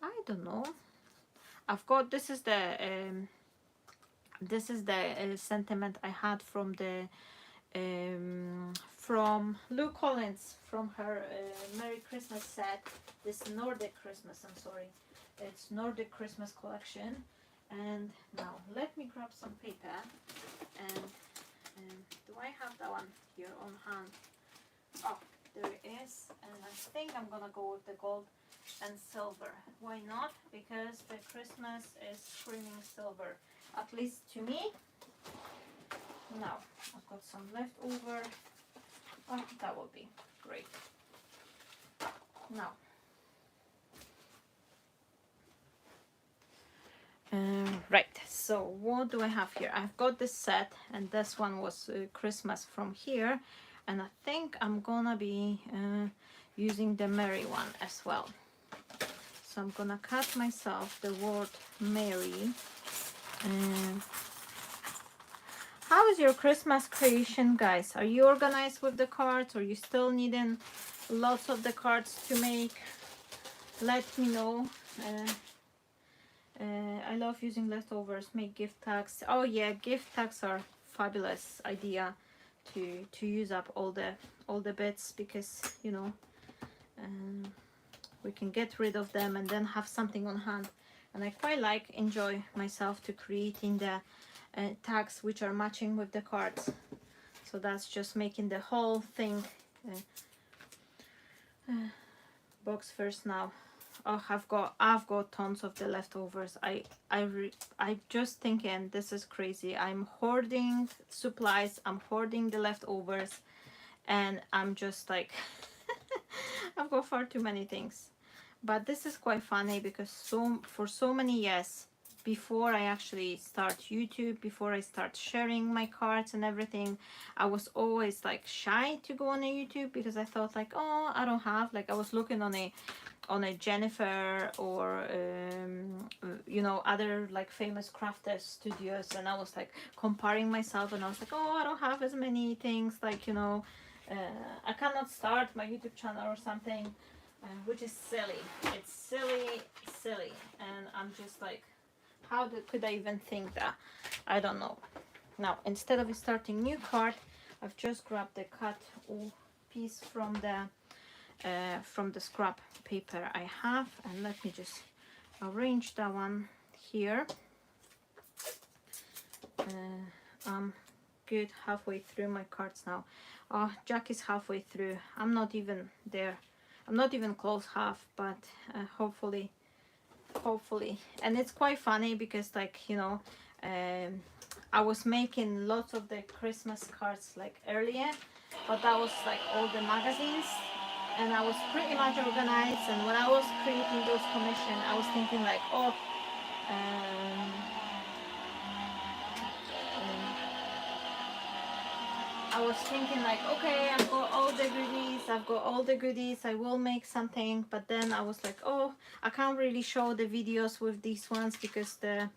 I don't know. I've got, this is the sentiment I had from the from Lou Collins, from her Merry Christmas set, this Nordic Christmas, I'm sorry, it's Nordic Christmas collection. And now let me grab some paper, and do I have that one here on hand? Oh, there it is. And I think I'm gonna go with the gold and silver. Why not? Because the Christmas is screaming silver, at least to me. Now I've got some left over. Oh, that will be great. Now Right, so what do I have here? I've got this set, and this one was Christmas from here, and I think I'm gonna be using the Merry one as well. So I'm gonna cut myself the word Merry. And how is your Christmas creation, guys? Are you organized with the cards, or you still needing lots of the cards to make? Let me know. I love using leftovers, make gift tags. Oh yeah, gift tags are fabulous idea to use up all the bits, because you know, we can get rid of them and then have something on hand. And I quite enjoy myself to creating the tags which are matching with the cards. So that's just making the whole thing box first now. Oh, I've got tons of the leftovers. I just thinking this is crazy. I'm hoarding supplies. I'm hoarding the leftovers, and I'm just like I've got far too many things. But this is quite funny, because for so many years before I actually start YouTube, before I start sharing my cards and everything, I was always like shy to go on a YouTube, because I thought like, oh, I don't have, like I was looking on a Jennifer or you know, other like famous crafters studios, and I was like comparing myself, and I was like, oh, I don't have as many things, like, you know, I cannot start my YouTube channel or something, which is silly. It's silly, and I'm just like, how could I even think that? I don't know. Now, instead of starting new card, I've just grabbed the cut piece from the scrap paper I have, and let me just arrange that one here. I'm good halfway through my cards now. Oh, Jack is halfway through. I'm not even there. I'm not even close half, but hopefully. And it's quite funny, because like, you know, I was making lots of the Christmas cards like earlier, but that was like all the magazines, and I was pretty much organized. And when I was creating those commissions, I was thinking like, oh, um, I was thinking like, okay, I've got all the goodies, I will make something. But then I was like, oh, I can't really show the videos with these ones, because the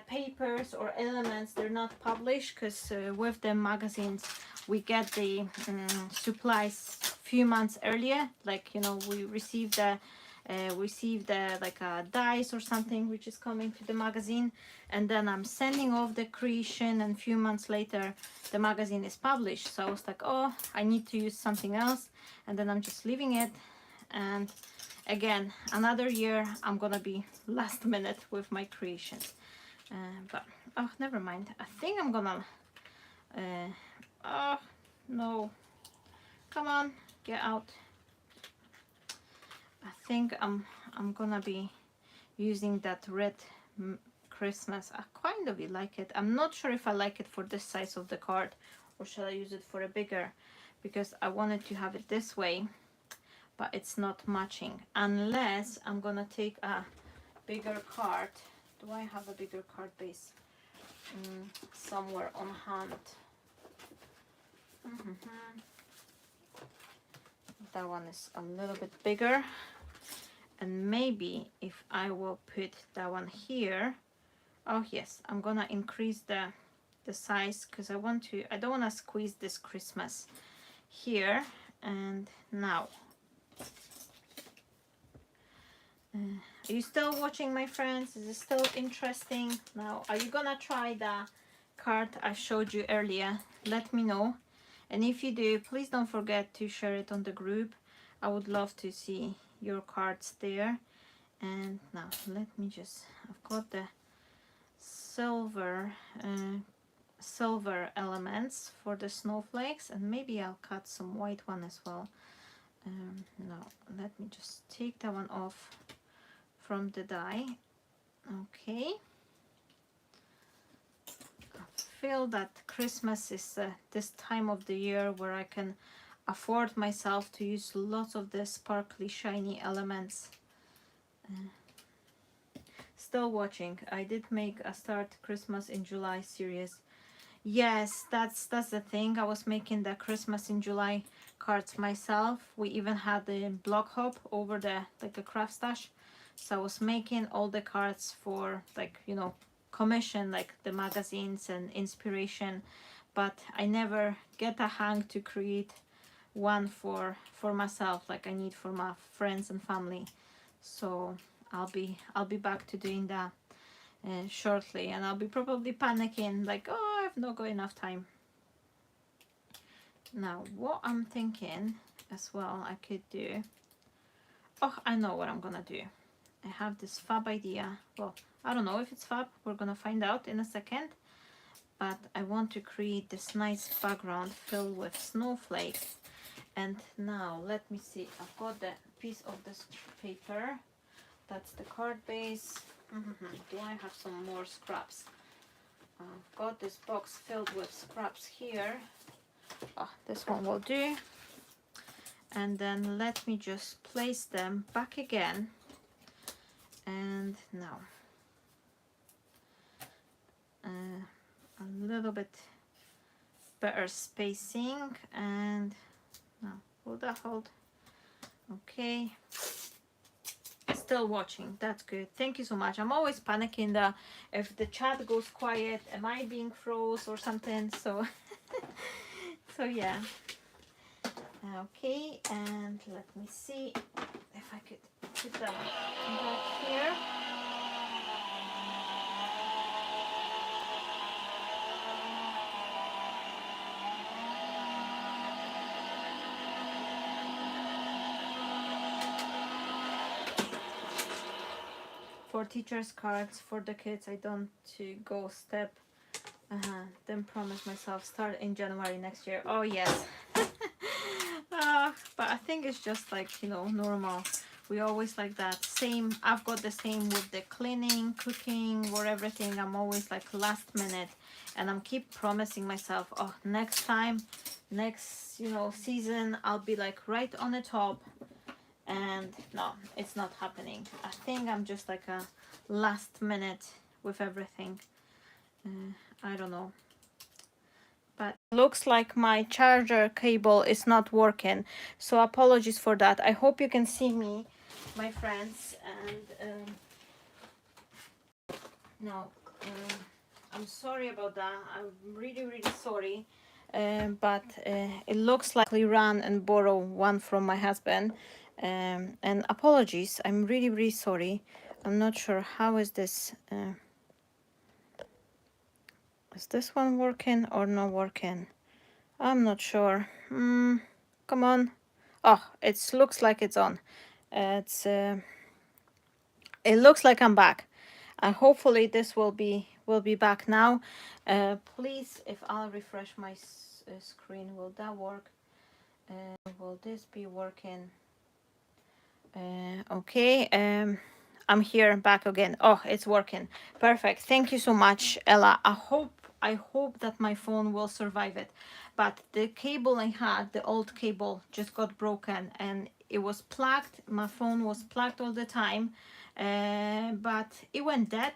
papers or elements, they're not published, because with the magazines we get the supplies few months earlier. Like, you know, we receive the like a dice or something which is coming to the magazine, and then I'm sending off the creation, and few months later the magazine is published. So I was like, oh, I need to use something else, and then I'm just leaving it. And again, another year I'm gonna be last minute with my creations. But oh, never mind. I think I'm gonna oh no, come on, get out. I think I'm gonna be using that red Christmas. I kind of like it. I'm not sure if I like it for this size of the card, or should I use it for a bigger, because I wanted to have it this way, but it's not matching, unless I'm gonna take a bigger card. Do I have a bigger card base somewhere on hand? That one is a little bit bigger, and maybe if I will put that one here. Oh yes, I'm gonna increase the size, because I don't want to squeeze this Christmas here. And now, are you still watching, my friends? Is it still interesting? Now, are you gonna try the card I showed you earlier? Let me know. And if you do, please don't forget to share it on the group. I would love to see your cards there. And now, let me just, I've got the silver elements for the snowflakes, and maybe I'll cut some white one as well. Now, let me just take that one off from the die. Okay. I feel that Christmas is this time of the year where I can afford myself to use lots of the sparkly shiny elements. Still watching. I did make a Start Christmas in July series. Yes, that's the thing. I was making the Christmas in July cards myself. We even had the blog hop over the like a CRAFTSTASH. So I was making all the cards for like, you know, commission, like the magazines and inspiration, but I never get a hang to create one for myself like I need for my friends and family. So I'll be back to doing that shortly, and I'll be probably panicking like, oh, I've not got enough time. Now what I'm thinking as well I could do, oh, I know what I'm gonna do. I have this fab idea. Well, I don't know if it's fab, we're gonna find out in a second, but I want to create this nice background filled with snowflakes. And now let me see, I've got the piece of this paper, that's the card base. Do I have some more scraps? I've got this box filled with scraps here. Oh, this one will do. And then let me just place them back again. And now a little bit better spacing, and now will that hold? Okay, still watching, that's good. Thank you so much. I'm always panicking that if the chat goes quiet, am I being froze or something? So so yeah. Okay, and let me see if I could put that back here. For teachers cards for the kids, I don't to go step then promise myself start in January next year. Oh yes. But I think it's just like, you know, normal. We always like that. Same, I've got the same with the cleaning, cooking, or everything. I'm always like last minute, and I'm keep promising myself, oh, next time, next, you know, season, I'll be like right on the top. And no, it's not happening. I think I'm just like a last minute with everything. I don't know, but looks like my charger cable is not working, so apologies for that. I hope you can see me, my friends, and no, I'm sorry about that. I'm really sorry, but it looks like I ran and borrow one from my husband, and apologies. I'm really sorry. I'm not sure how is this is this one working or not working? I'm not sure. Come on. Oh, it looks like it's on. It's it looks like I'm back. Hopefully this will be back now. Please, if I'll refresh my screen, will that work? Will this be working? Okay. I'm here back again. Oh, it's working. Perfect. Thank you so much, Ella. I hope that my phone will survive it. But the cable I had, the old cable, just got broken and it was plugged. My phone was plugged all the time, but it went dead.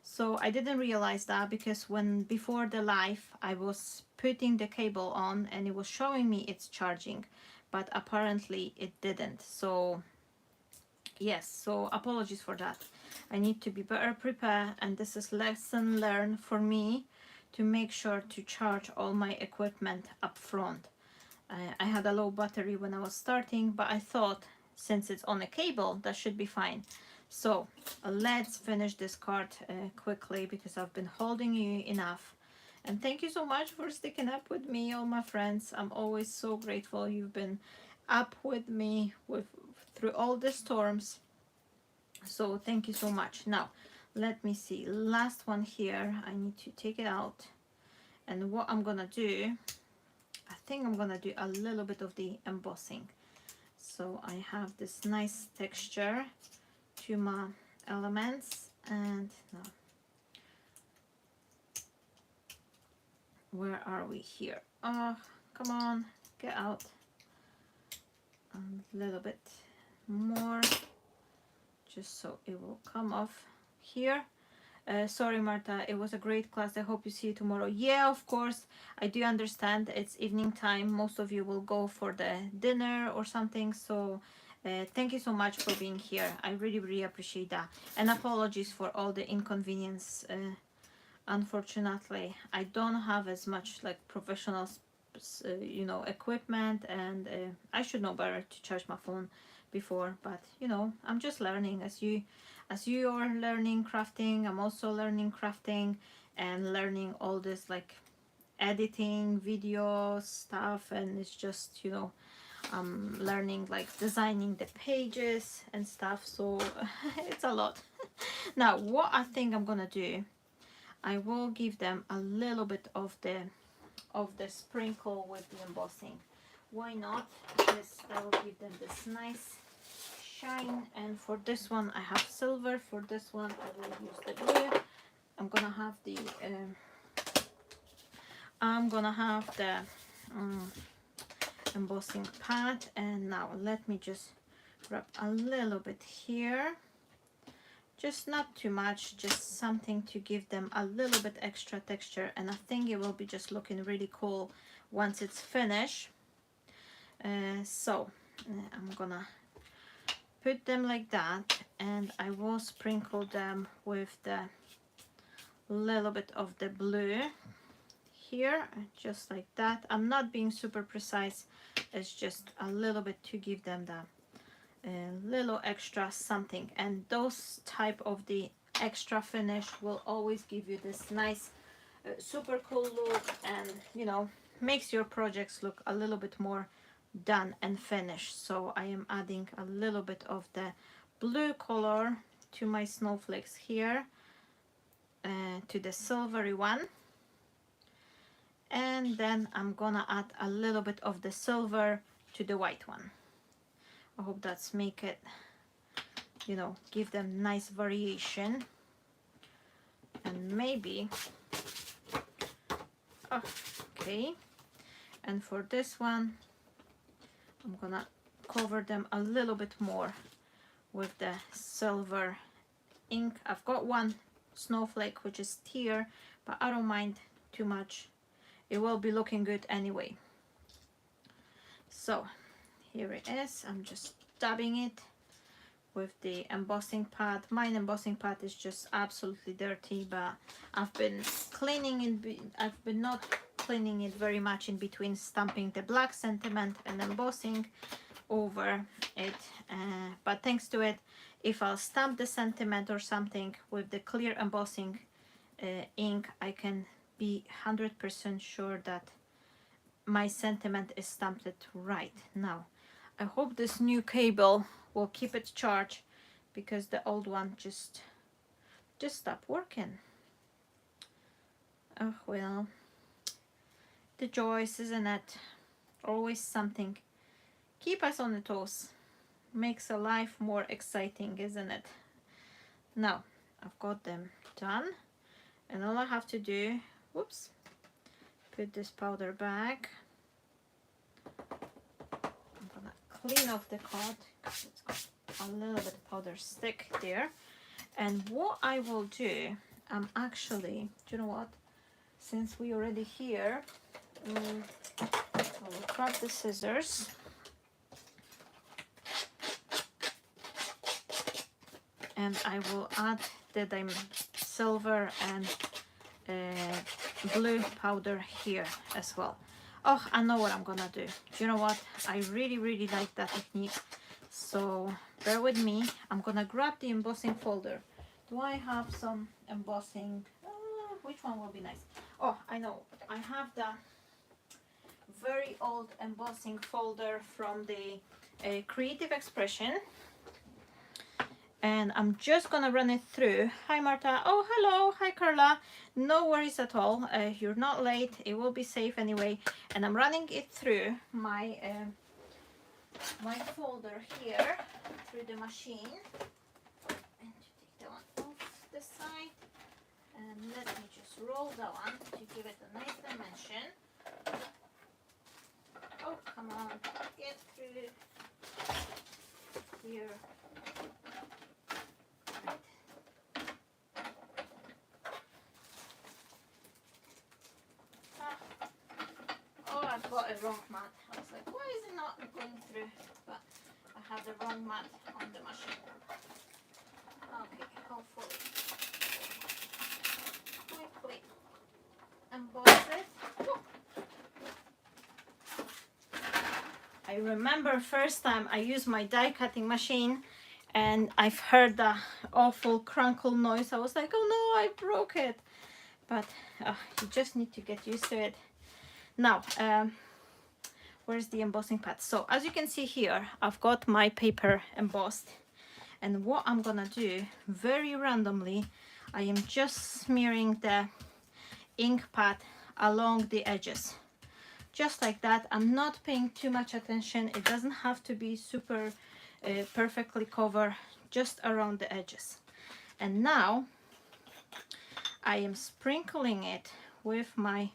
So I didn't realize that, because when before the live I was putting the cable on and it was showing me it's charging, but apparently it didn't. So yes, so apologies for that. I need to be better prepared, and this is lesson learned for me, to make sure to charge all my equipment up front. I had a low battery when I was starting, but I thought since it's on a cable that should be fine. So let's finish this card quickly, because I've been holding you enough. And thank you so much for sticking up with me, all my friends. I'm always so grateful you've been up with me through all the storms. So thank you so much. Now let me see, last one here. I need to take it out, and what I'm gonna do, I think I'm gonna do a little bit of the embossing. So I have this nice texture to my elements, and now where are we here? Oh, come on, get out. A little bit more, just so it will come off here. Sorry, Marta, it was a great class. I hope you see you tomorrow. Yeah, of course. I do understand it's evening time. Most of you will go for the dinner or something. So thank you so much for being here. I really, really appreciate that. And apologies for all the inconvenience. Unfortunately, I don't have as much like professional, you know, equipment, and I should know better to charge my phone before. But you know, I'm just learning as you are learning crafting. I'm also learning crafting and learning all this like editing video stuff, and it's just, you know, I'm learning like designing the pages and stuff, so it's a lot. Now what I think I'm gonna do, I will give them a little bit of the sprinkle with the embossing. Why not? Because I will give them this nice shine. And for this one I have silver. For this one I will use the blue. I'm gonna have the embossing pad. And now let me just grab a little bit here, just not too much, just something to give them a little bit extra texture, and I think it will be just looking really cool once it's finished. I'm gonna put them like that, and I will sprinkle them with the little bit of the blue here, just like that. I'm not being super precise, it's just a little bit to give them the little extra something, and those type of the extra finish will always give you this nice super cool look, and you know, makes your projects look a little bit more done and finished. So I am adding a little bit of the blue color to my snowflakes here, to the silvery one, and then I'm gonna add a little bit of the silver to the white one. I hope that's make it, you know, give them nice variation. And maybe okay, and for this one I'm gonna cover them a little bit more with the silver ink. I've got one snowflake which is here, but I don't mind too much, it will be looking good anyway. So here it is. I'm just dabbing it with the embossing pad. My embossing pad is just absolutely dirty, but I've been cleaning it. I've been not cleaning it very much in between stamping the black sentiment and embossing over it. But thanks to it, if I'll stamp the sentiment or something with the clear embossing ink, I can be 100% sure that my sentiment is stamped right. Now I hope this new cable will keep it charged, because the old one just stopped working. Oh well, the joys, isn't it? Always something. Keep us on the toes. Makes a life more exciting, isn't it? Now I've got them done, and all I have to do, whoops, put this powder back. Clean off the card because it's got a little bit of powder stick there. And what I will do, I'm actually, do you know what, since we already here, I will grab the scissors and I will add the silver and blue powder here as well. Oh, I know what I'm gonna do. Do you know what? I really like that technique. So bear with me. I'm gonna grab the embossing folder. Do I have some embossing? Which one will be nice? Oh, I know. I have the very old embossing folder from the Creative Expression. And I'm just gonna run it through. Hi Marta. Oh, hello. Hi Carla. No worries at all. You're not late. It will be safe anyway. And I'm running it through my my folder here through the machine. And to take that one off the side. And let me just roll that one to give it a nice dimension. Oh, come on. Get through here. a wrong mat. I was like, why is it not going through? But I had the wrong mat on the machine. Okay, hopefully. Quickly emboss it. Woo. I remember first time I used my die cutting machine and I've heard the awful crackle noise. I was like, oh no, I broke it. But you just need to get used to it. Now, where's the embossing pad? So as you can see here, I've got my paper embossed. And what I'm gonna do, very randomly, I am just smearing the ink pad along the edges. Just like that. I'm not paying too much attention. It doesn't have to be super perfectly covered, just around the edges. And now I am sprinkling it with my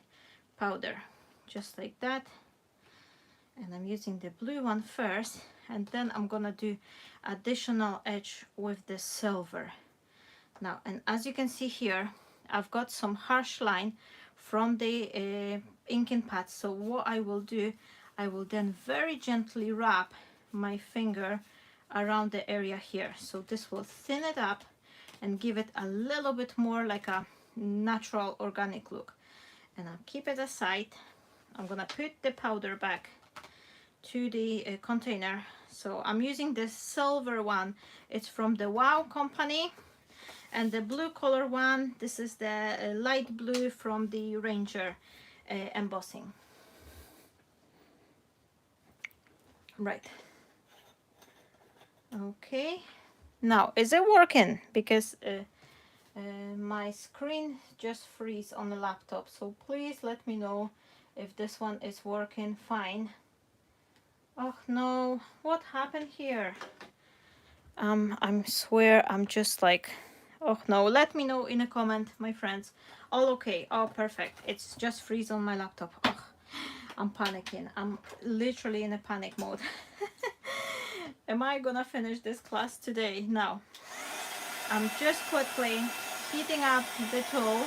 powder, just like that. And I'm using the blue one first, and then I'm gonna do additional edge with the silver. Now, and as you can see here, I've got some harsh line from the inking pad. So what I will do, I will then very gently wrap my finger around the area here. So this will thin it up and give it a little bit more like a natural organic look. And I'll keep it aside. I'm gonna put the powder back to the container. So I'm using this silver one. It's from the Wow company. And the blue color one, this is the light blue from the Ranger embossing. Right. Okay. Now, is it working? Because my screen just freeze on the laptop. So please let me know if this one is working fine. Oh no, what happened here? I swear I'm just like, oh no, let me know in a comment, my friends. All okay, oh perfect. It's just freeze on my laptop. Oh, I'm panicking. I'm literally in a panic mode. Am I gonna finish this class today? No. I'm just quickly heating up the tool,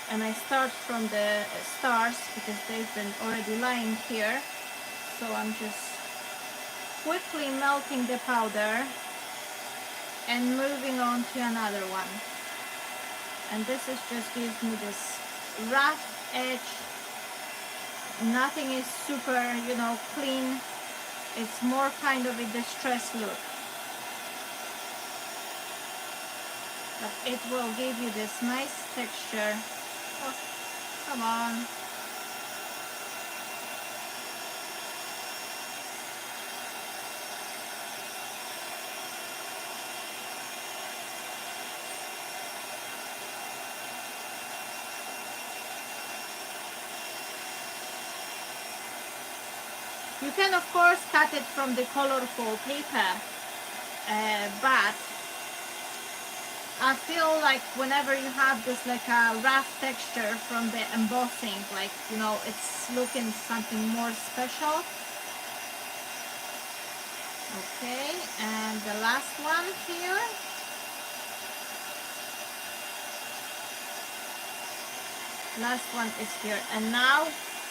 and I start from the stars because they've been already lying here. So I'm just quickly melting the powder and moving on to another one. And this is just gives me this rough edge. Nothing is super, you know, clean. It's more kind of a distressed look. But it will give you this nice texture. Oh, come on. You can of course cut it from the colorful paper, but I feel like whenever you have this like a rough texture from the embossing, like, you know, it's looking something more special. Okay, and the last one here. Last one is here. And now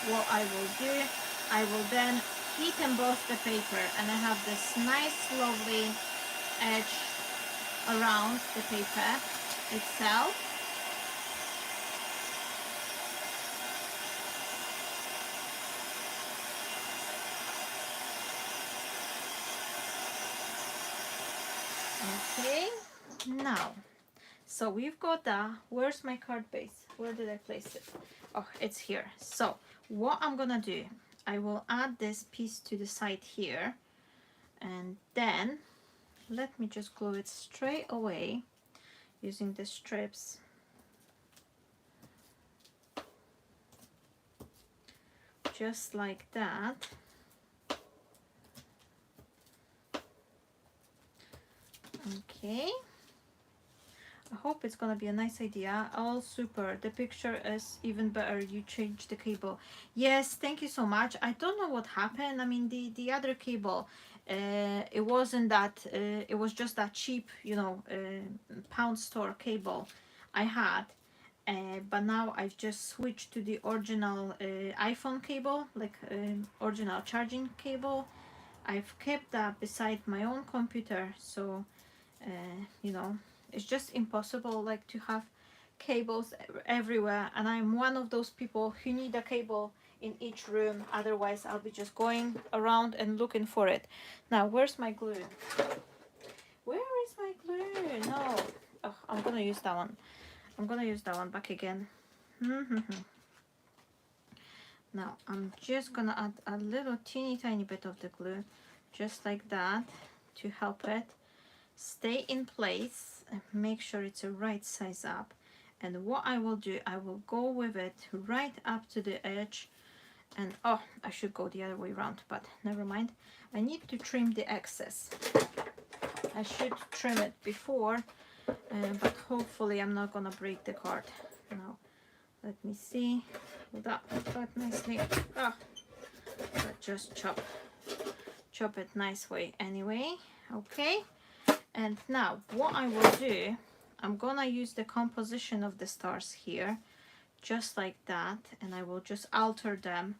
what I will do, I will then heat emboss the paper, and I have this nice lovely edge around the paper itself. Okay, now, so we've got the, where's my card base? Where did I place it? Oh, it's here. So what I'm gonna do, I will add this piece to the side here, and then let me just glue it straight away using the strips. Just like that. Okay. I hope it's gonna be a nice idea. Oh, super. The picture is even better. You changed the cable. Yes, thank you so much. I don't know what happened. I mean, the other cable, it wasn't that, it was just that cheap, you know, pound store cable I had. but now I've just switched to the original iPhone cable, like original charging cable. I've kept that beside my own computer, so you know, it's just impossible like to have cables everywhere, and I'm one of those people who need a cable in each room, otherwise I'll be just going around and looking for it. Now where's my glue? Where is my glue? No. Oh, I'm gonna use that one. I'm gonna use that one back again. Now I'm just gonna add a little teeny tiny bit of the glue, just like that, to help it stay in place and make sure it's the right size up. And what I will do, I will go with it right up to the edge. And oh, I should go the other way around, but never mind. I need to trim the excess. I should trim it before, but hopefully I'm not gonna break the card. Now let me see. Hold that nicely. Oh, but just chop it nice way anyway. Okay. And now what I will do, I'm gonna use the composition of the stars here, just like that, and I will just alter them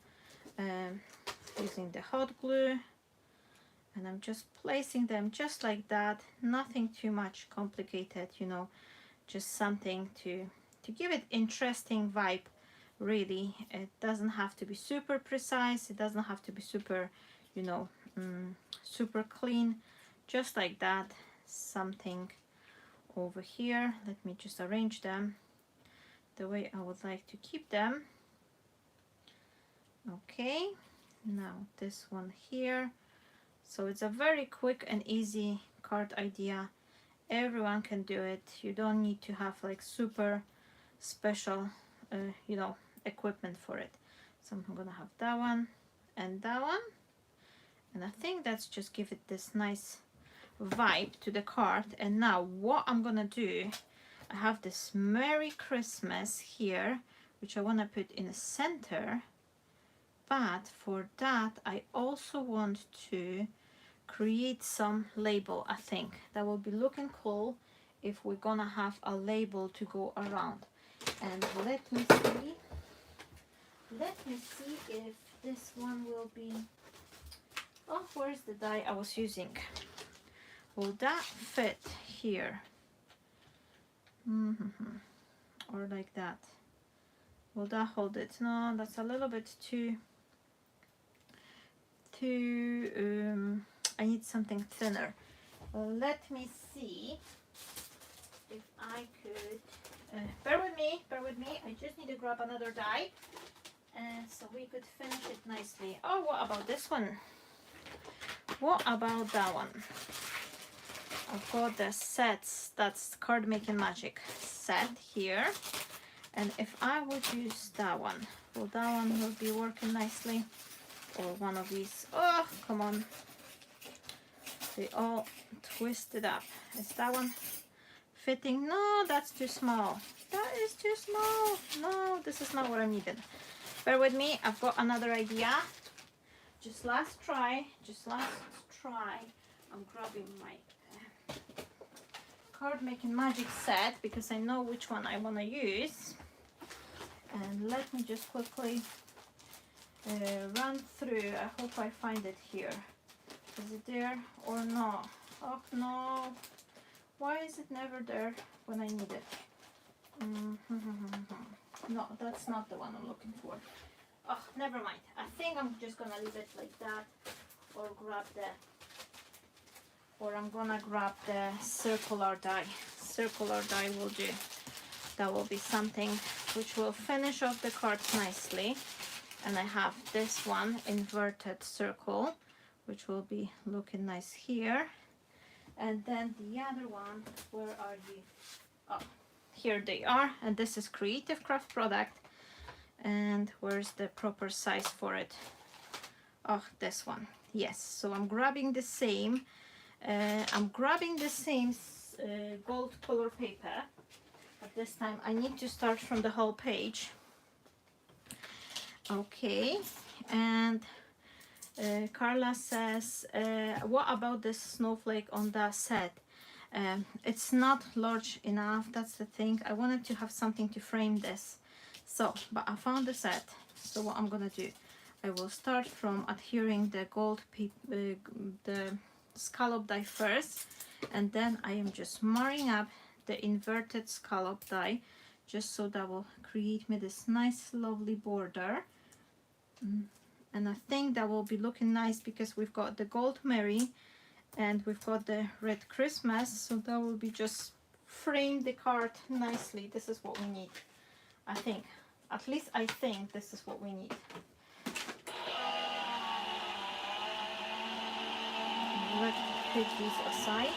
using the hot glue, and I'm just placing them just like that. Nothing too much complicated, you know, just something to give it interesting vibe. Really, it doesn't have to be super precise, it doesn't have to be super, you know, super clean, just like that. Something over here, let me just arrange them the way I would like to keep them. Okay, now this one here. So it's a very quick and easy card idea. Everyone can do it. You don't need to have like super special you know, equipment for it. So I'm gonna have that one and that one, and I think that's just give it this nice vibe to the card. And now what I'm gonna do, I have this Merry Christmas here, which I want to put in the center, but for that I also want to create some label. I think that will be looking cool if we're gonna have a label to go around. And let me see if this one will be, oh, where's the die I was using? Will that fit here? Or like that? Will that hold it? No, that's a little bit too I need something thinner. Let me see if I could bear with me, I just need to grab another die, so we could finish it nicely. Oh, what about this one? What about that one? I've got the sets, that's Card Making Magic set here, and if I would use that one, well, that one will be working nicely, or one of these. Oh, come on, they all twisted up. Is that one fitting? No, that's too small. That is too small. No, this is not what I needed. Bear with me, I've got another idea. Just last try, I'm grabbing my Card Making Magic set because I know which one I want to use. And let me just quickly run through. I hope I find it here. Is it there or not? Oh no, why is it never there when I need it? No, that's not the one I'm looking for. Oh, never mind. I think I'm just gonna leave it like that, or I'm gonna grab the circular die. Circular die will do. That will be something which will finish off the cards nicely. And I have this one inverted circle, which will be looking nice here. And then the other one, where are you? Oh, here they are. And this is Creative Craft product. And where's the proper size for it? Oh, this one. Yes, so I'm grabbing the same. Gold color paper. But this time I need to start from the whole page. Okay, and Carla says, what about this snowflake on that set? It's not large enough, that's the thing. I wanted to have something to frame this. So, but I found the set. So what I'm gonna do, I will start from adhering the the scallop die first, and then I am just marring up the inverted scallop die, just so that will create me this nice lovely border. And I think that will be looking nice because we've got the gold Mary and we've got the red Christmas, so that will be just frame the card nicely. This is what we need, I think. At least I think this is what we need. Let's put these aside.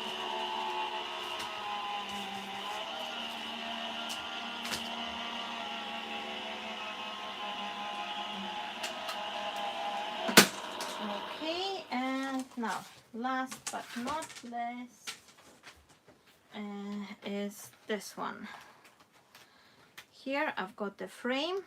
Okay, and now last but not least is this one. Here I've got the frame,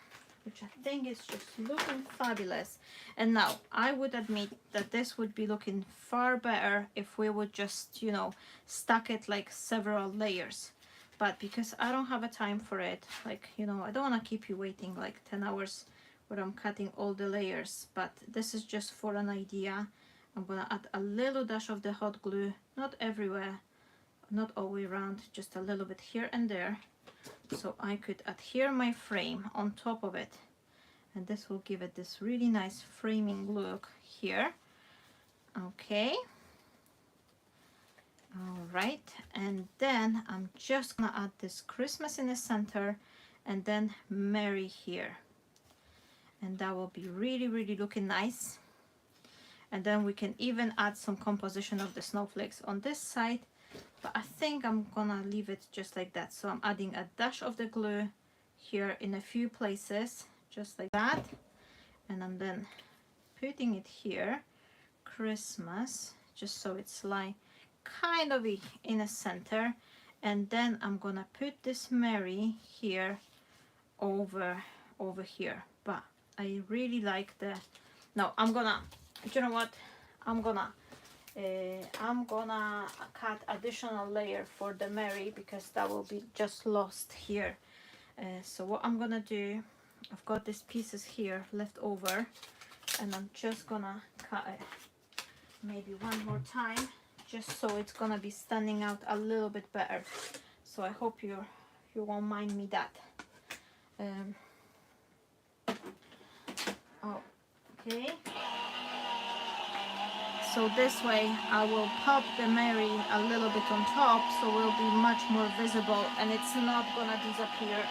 which I think is just looking fabulous. And now I would admit that this would be looking far better if we would just, you know, stack it like several layers. But because I don't have a time for it, like, you know, I don't want to keep you waiting like 10 hours where I'm cutting all the layers, but this is just for an idea. I'm gonna add a little dash of the hot glue, not everywhere, not all the way around, just a little bit here and there, so I could adhere my frame on top of it, and this will give it this really nice framing look here. Okay, all right, and then I'm just gonna add this Christmas in the center and then Mary here, and that will be really, really looking nice. And then we can even add some composition of the snowflakes on this side, but I think I'm gonna leave it just like that. So I'm adding a dash of the glue here in a few places, just like that, and I'm then putting it here, Christmas, just so it's like kind of in a center. And then I'm gonna put this Mary here over here. But I really like the, no, I'm gonna, you know what, I'm gonna cut additional layer for the Mary because that will be just lost here. So what I'm gonna do, I've got these pieces here left over, and I'm just gonna cut it maybe one more time, just so it's gonna be standing out a little bit better. So I hope you won't mind me that. Okay. So this way I will pop the Mary a little bit on top, so it will be much more visible and it's not gonna disappear.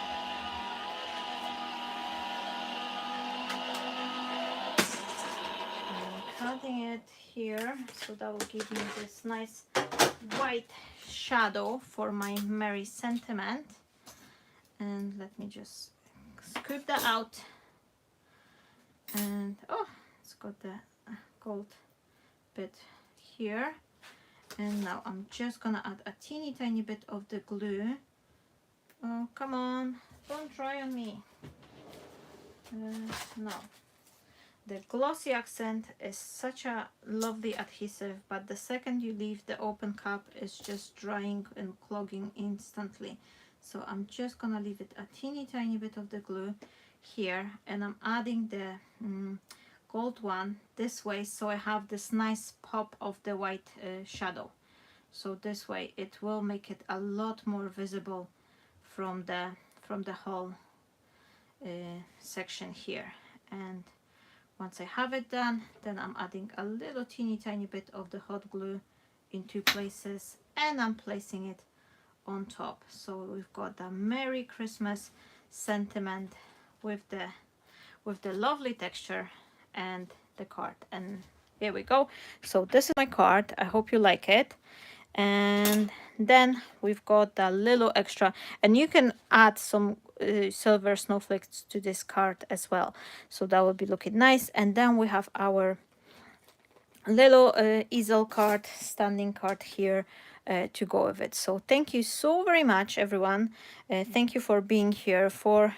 I'm cutting it here, so that will give me this nice white shadow for my Mary sentiment. And let me just scoop that out. And oh, it's got the gold bit here. And now I'm just gonna add a teeny tiny bit of the glue. Oh, come on, don't try on me. No, the glossy accent is such a lovely adhesive, but the second you leave the open cup, it's just drying and clogging instantly. So I'm just gonna leave it a teeny tiny bit of the glue here, and I'm adding the gold one this way, so I have this nice pop of the white shadow. So this way it will make it a lot more visible from the whole section here. And once I have it done, then I'm adding a little teeny tiny bit of the hot glue in two places, and I'm placing it on top. So we've got the Merry Christmas sentiment with the lovely texture and the card. And here we go. So this is my card. I hope you like it. And then we've got the little extra, and you can add some silver snowflakes to this card as well, so that will be looking nice. And then we have our little easel card, standing card here to go with it. So thank you so very much, everyone. Thank you for being here, for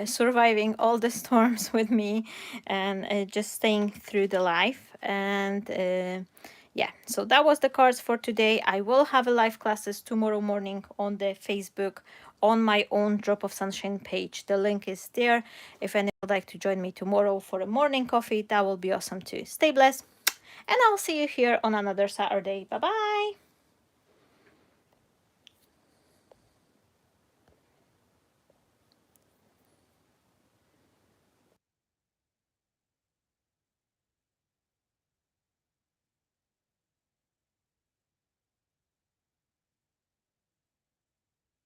surviving all the storms with me, and just staying through the life. And yeah, so that was the cards for today. I will have a live classes tomorrow morning on the Facebook, on my own Drop of Sunshine page. The link is there. If anyone would like to join me tomorrow for a morning coffee, that will be awesome too. Stay blessed, and I'll see you here on another Saturday. Bye bye.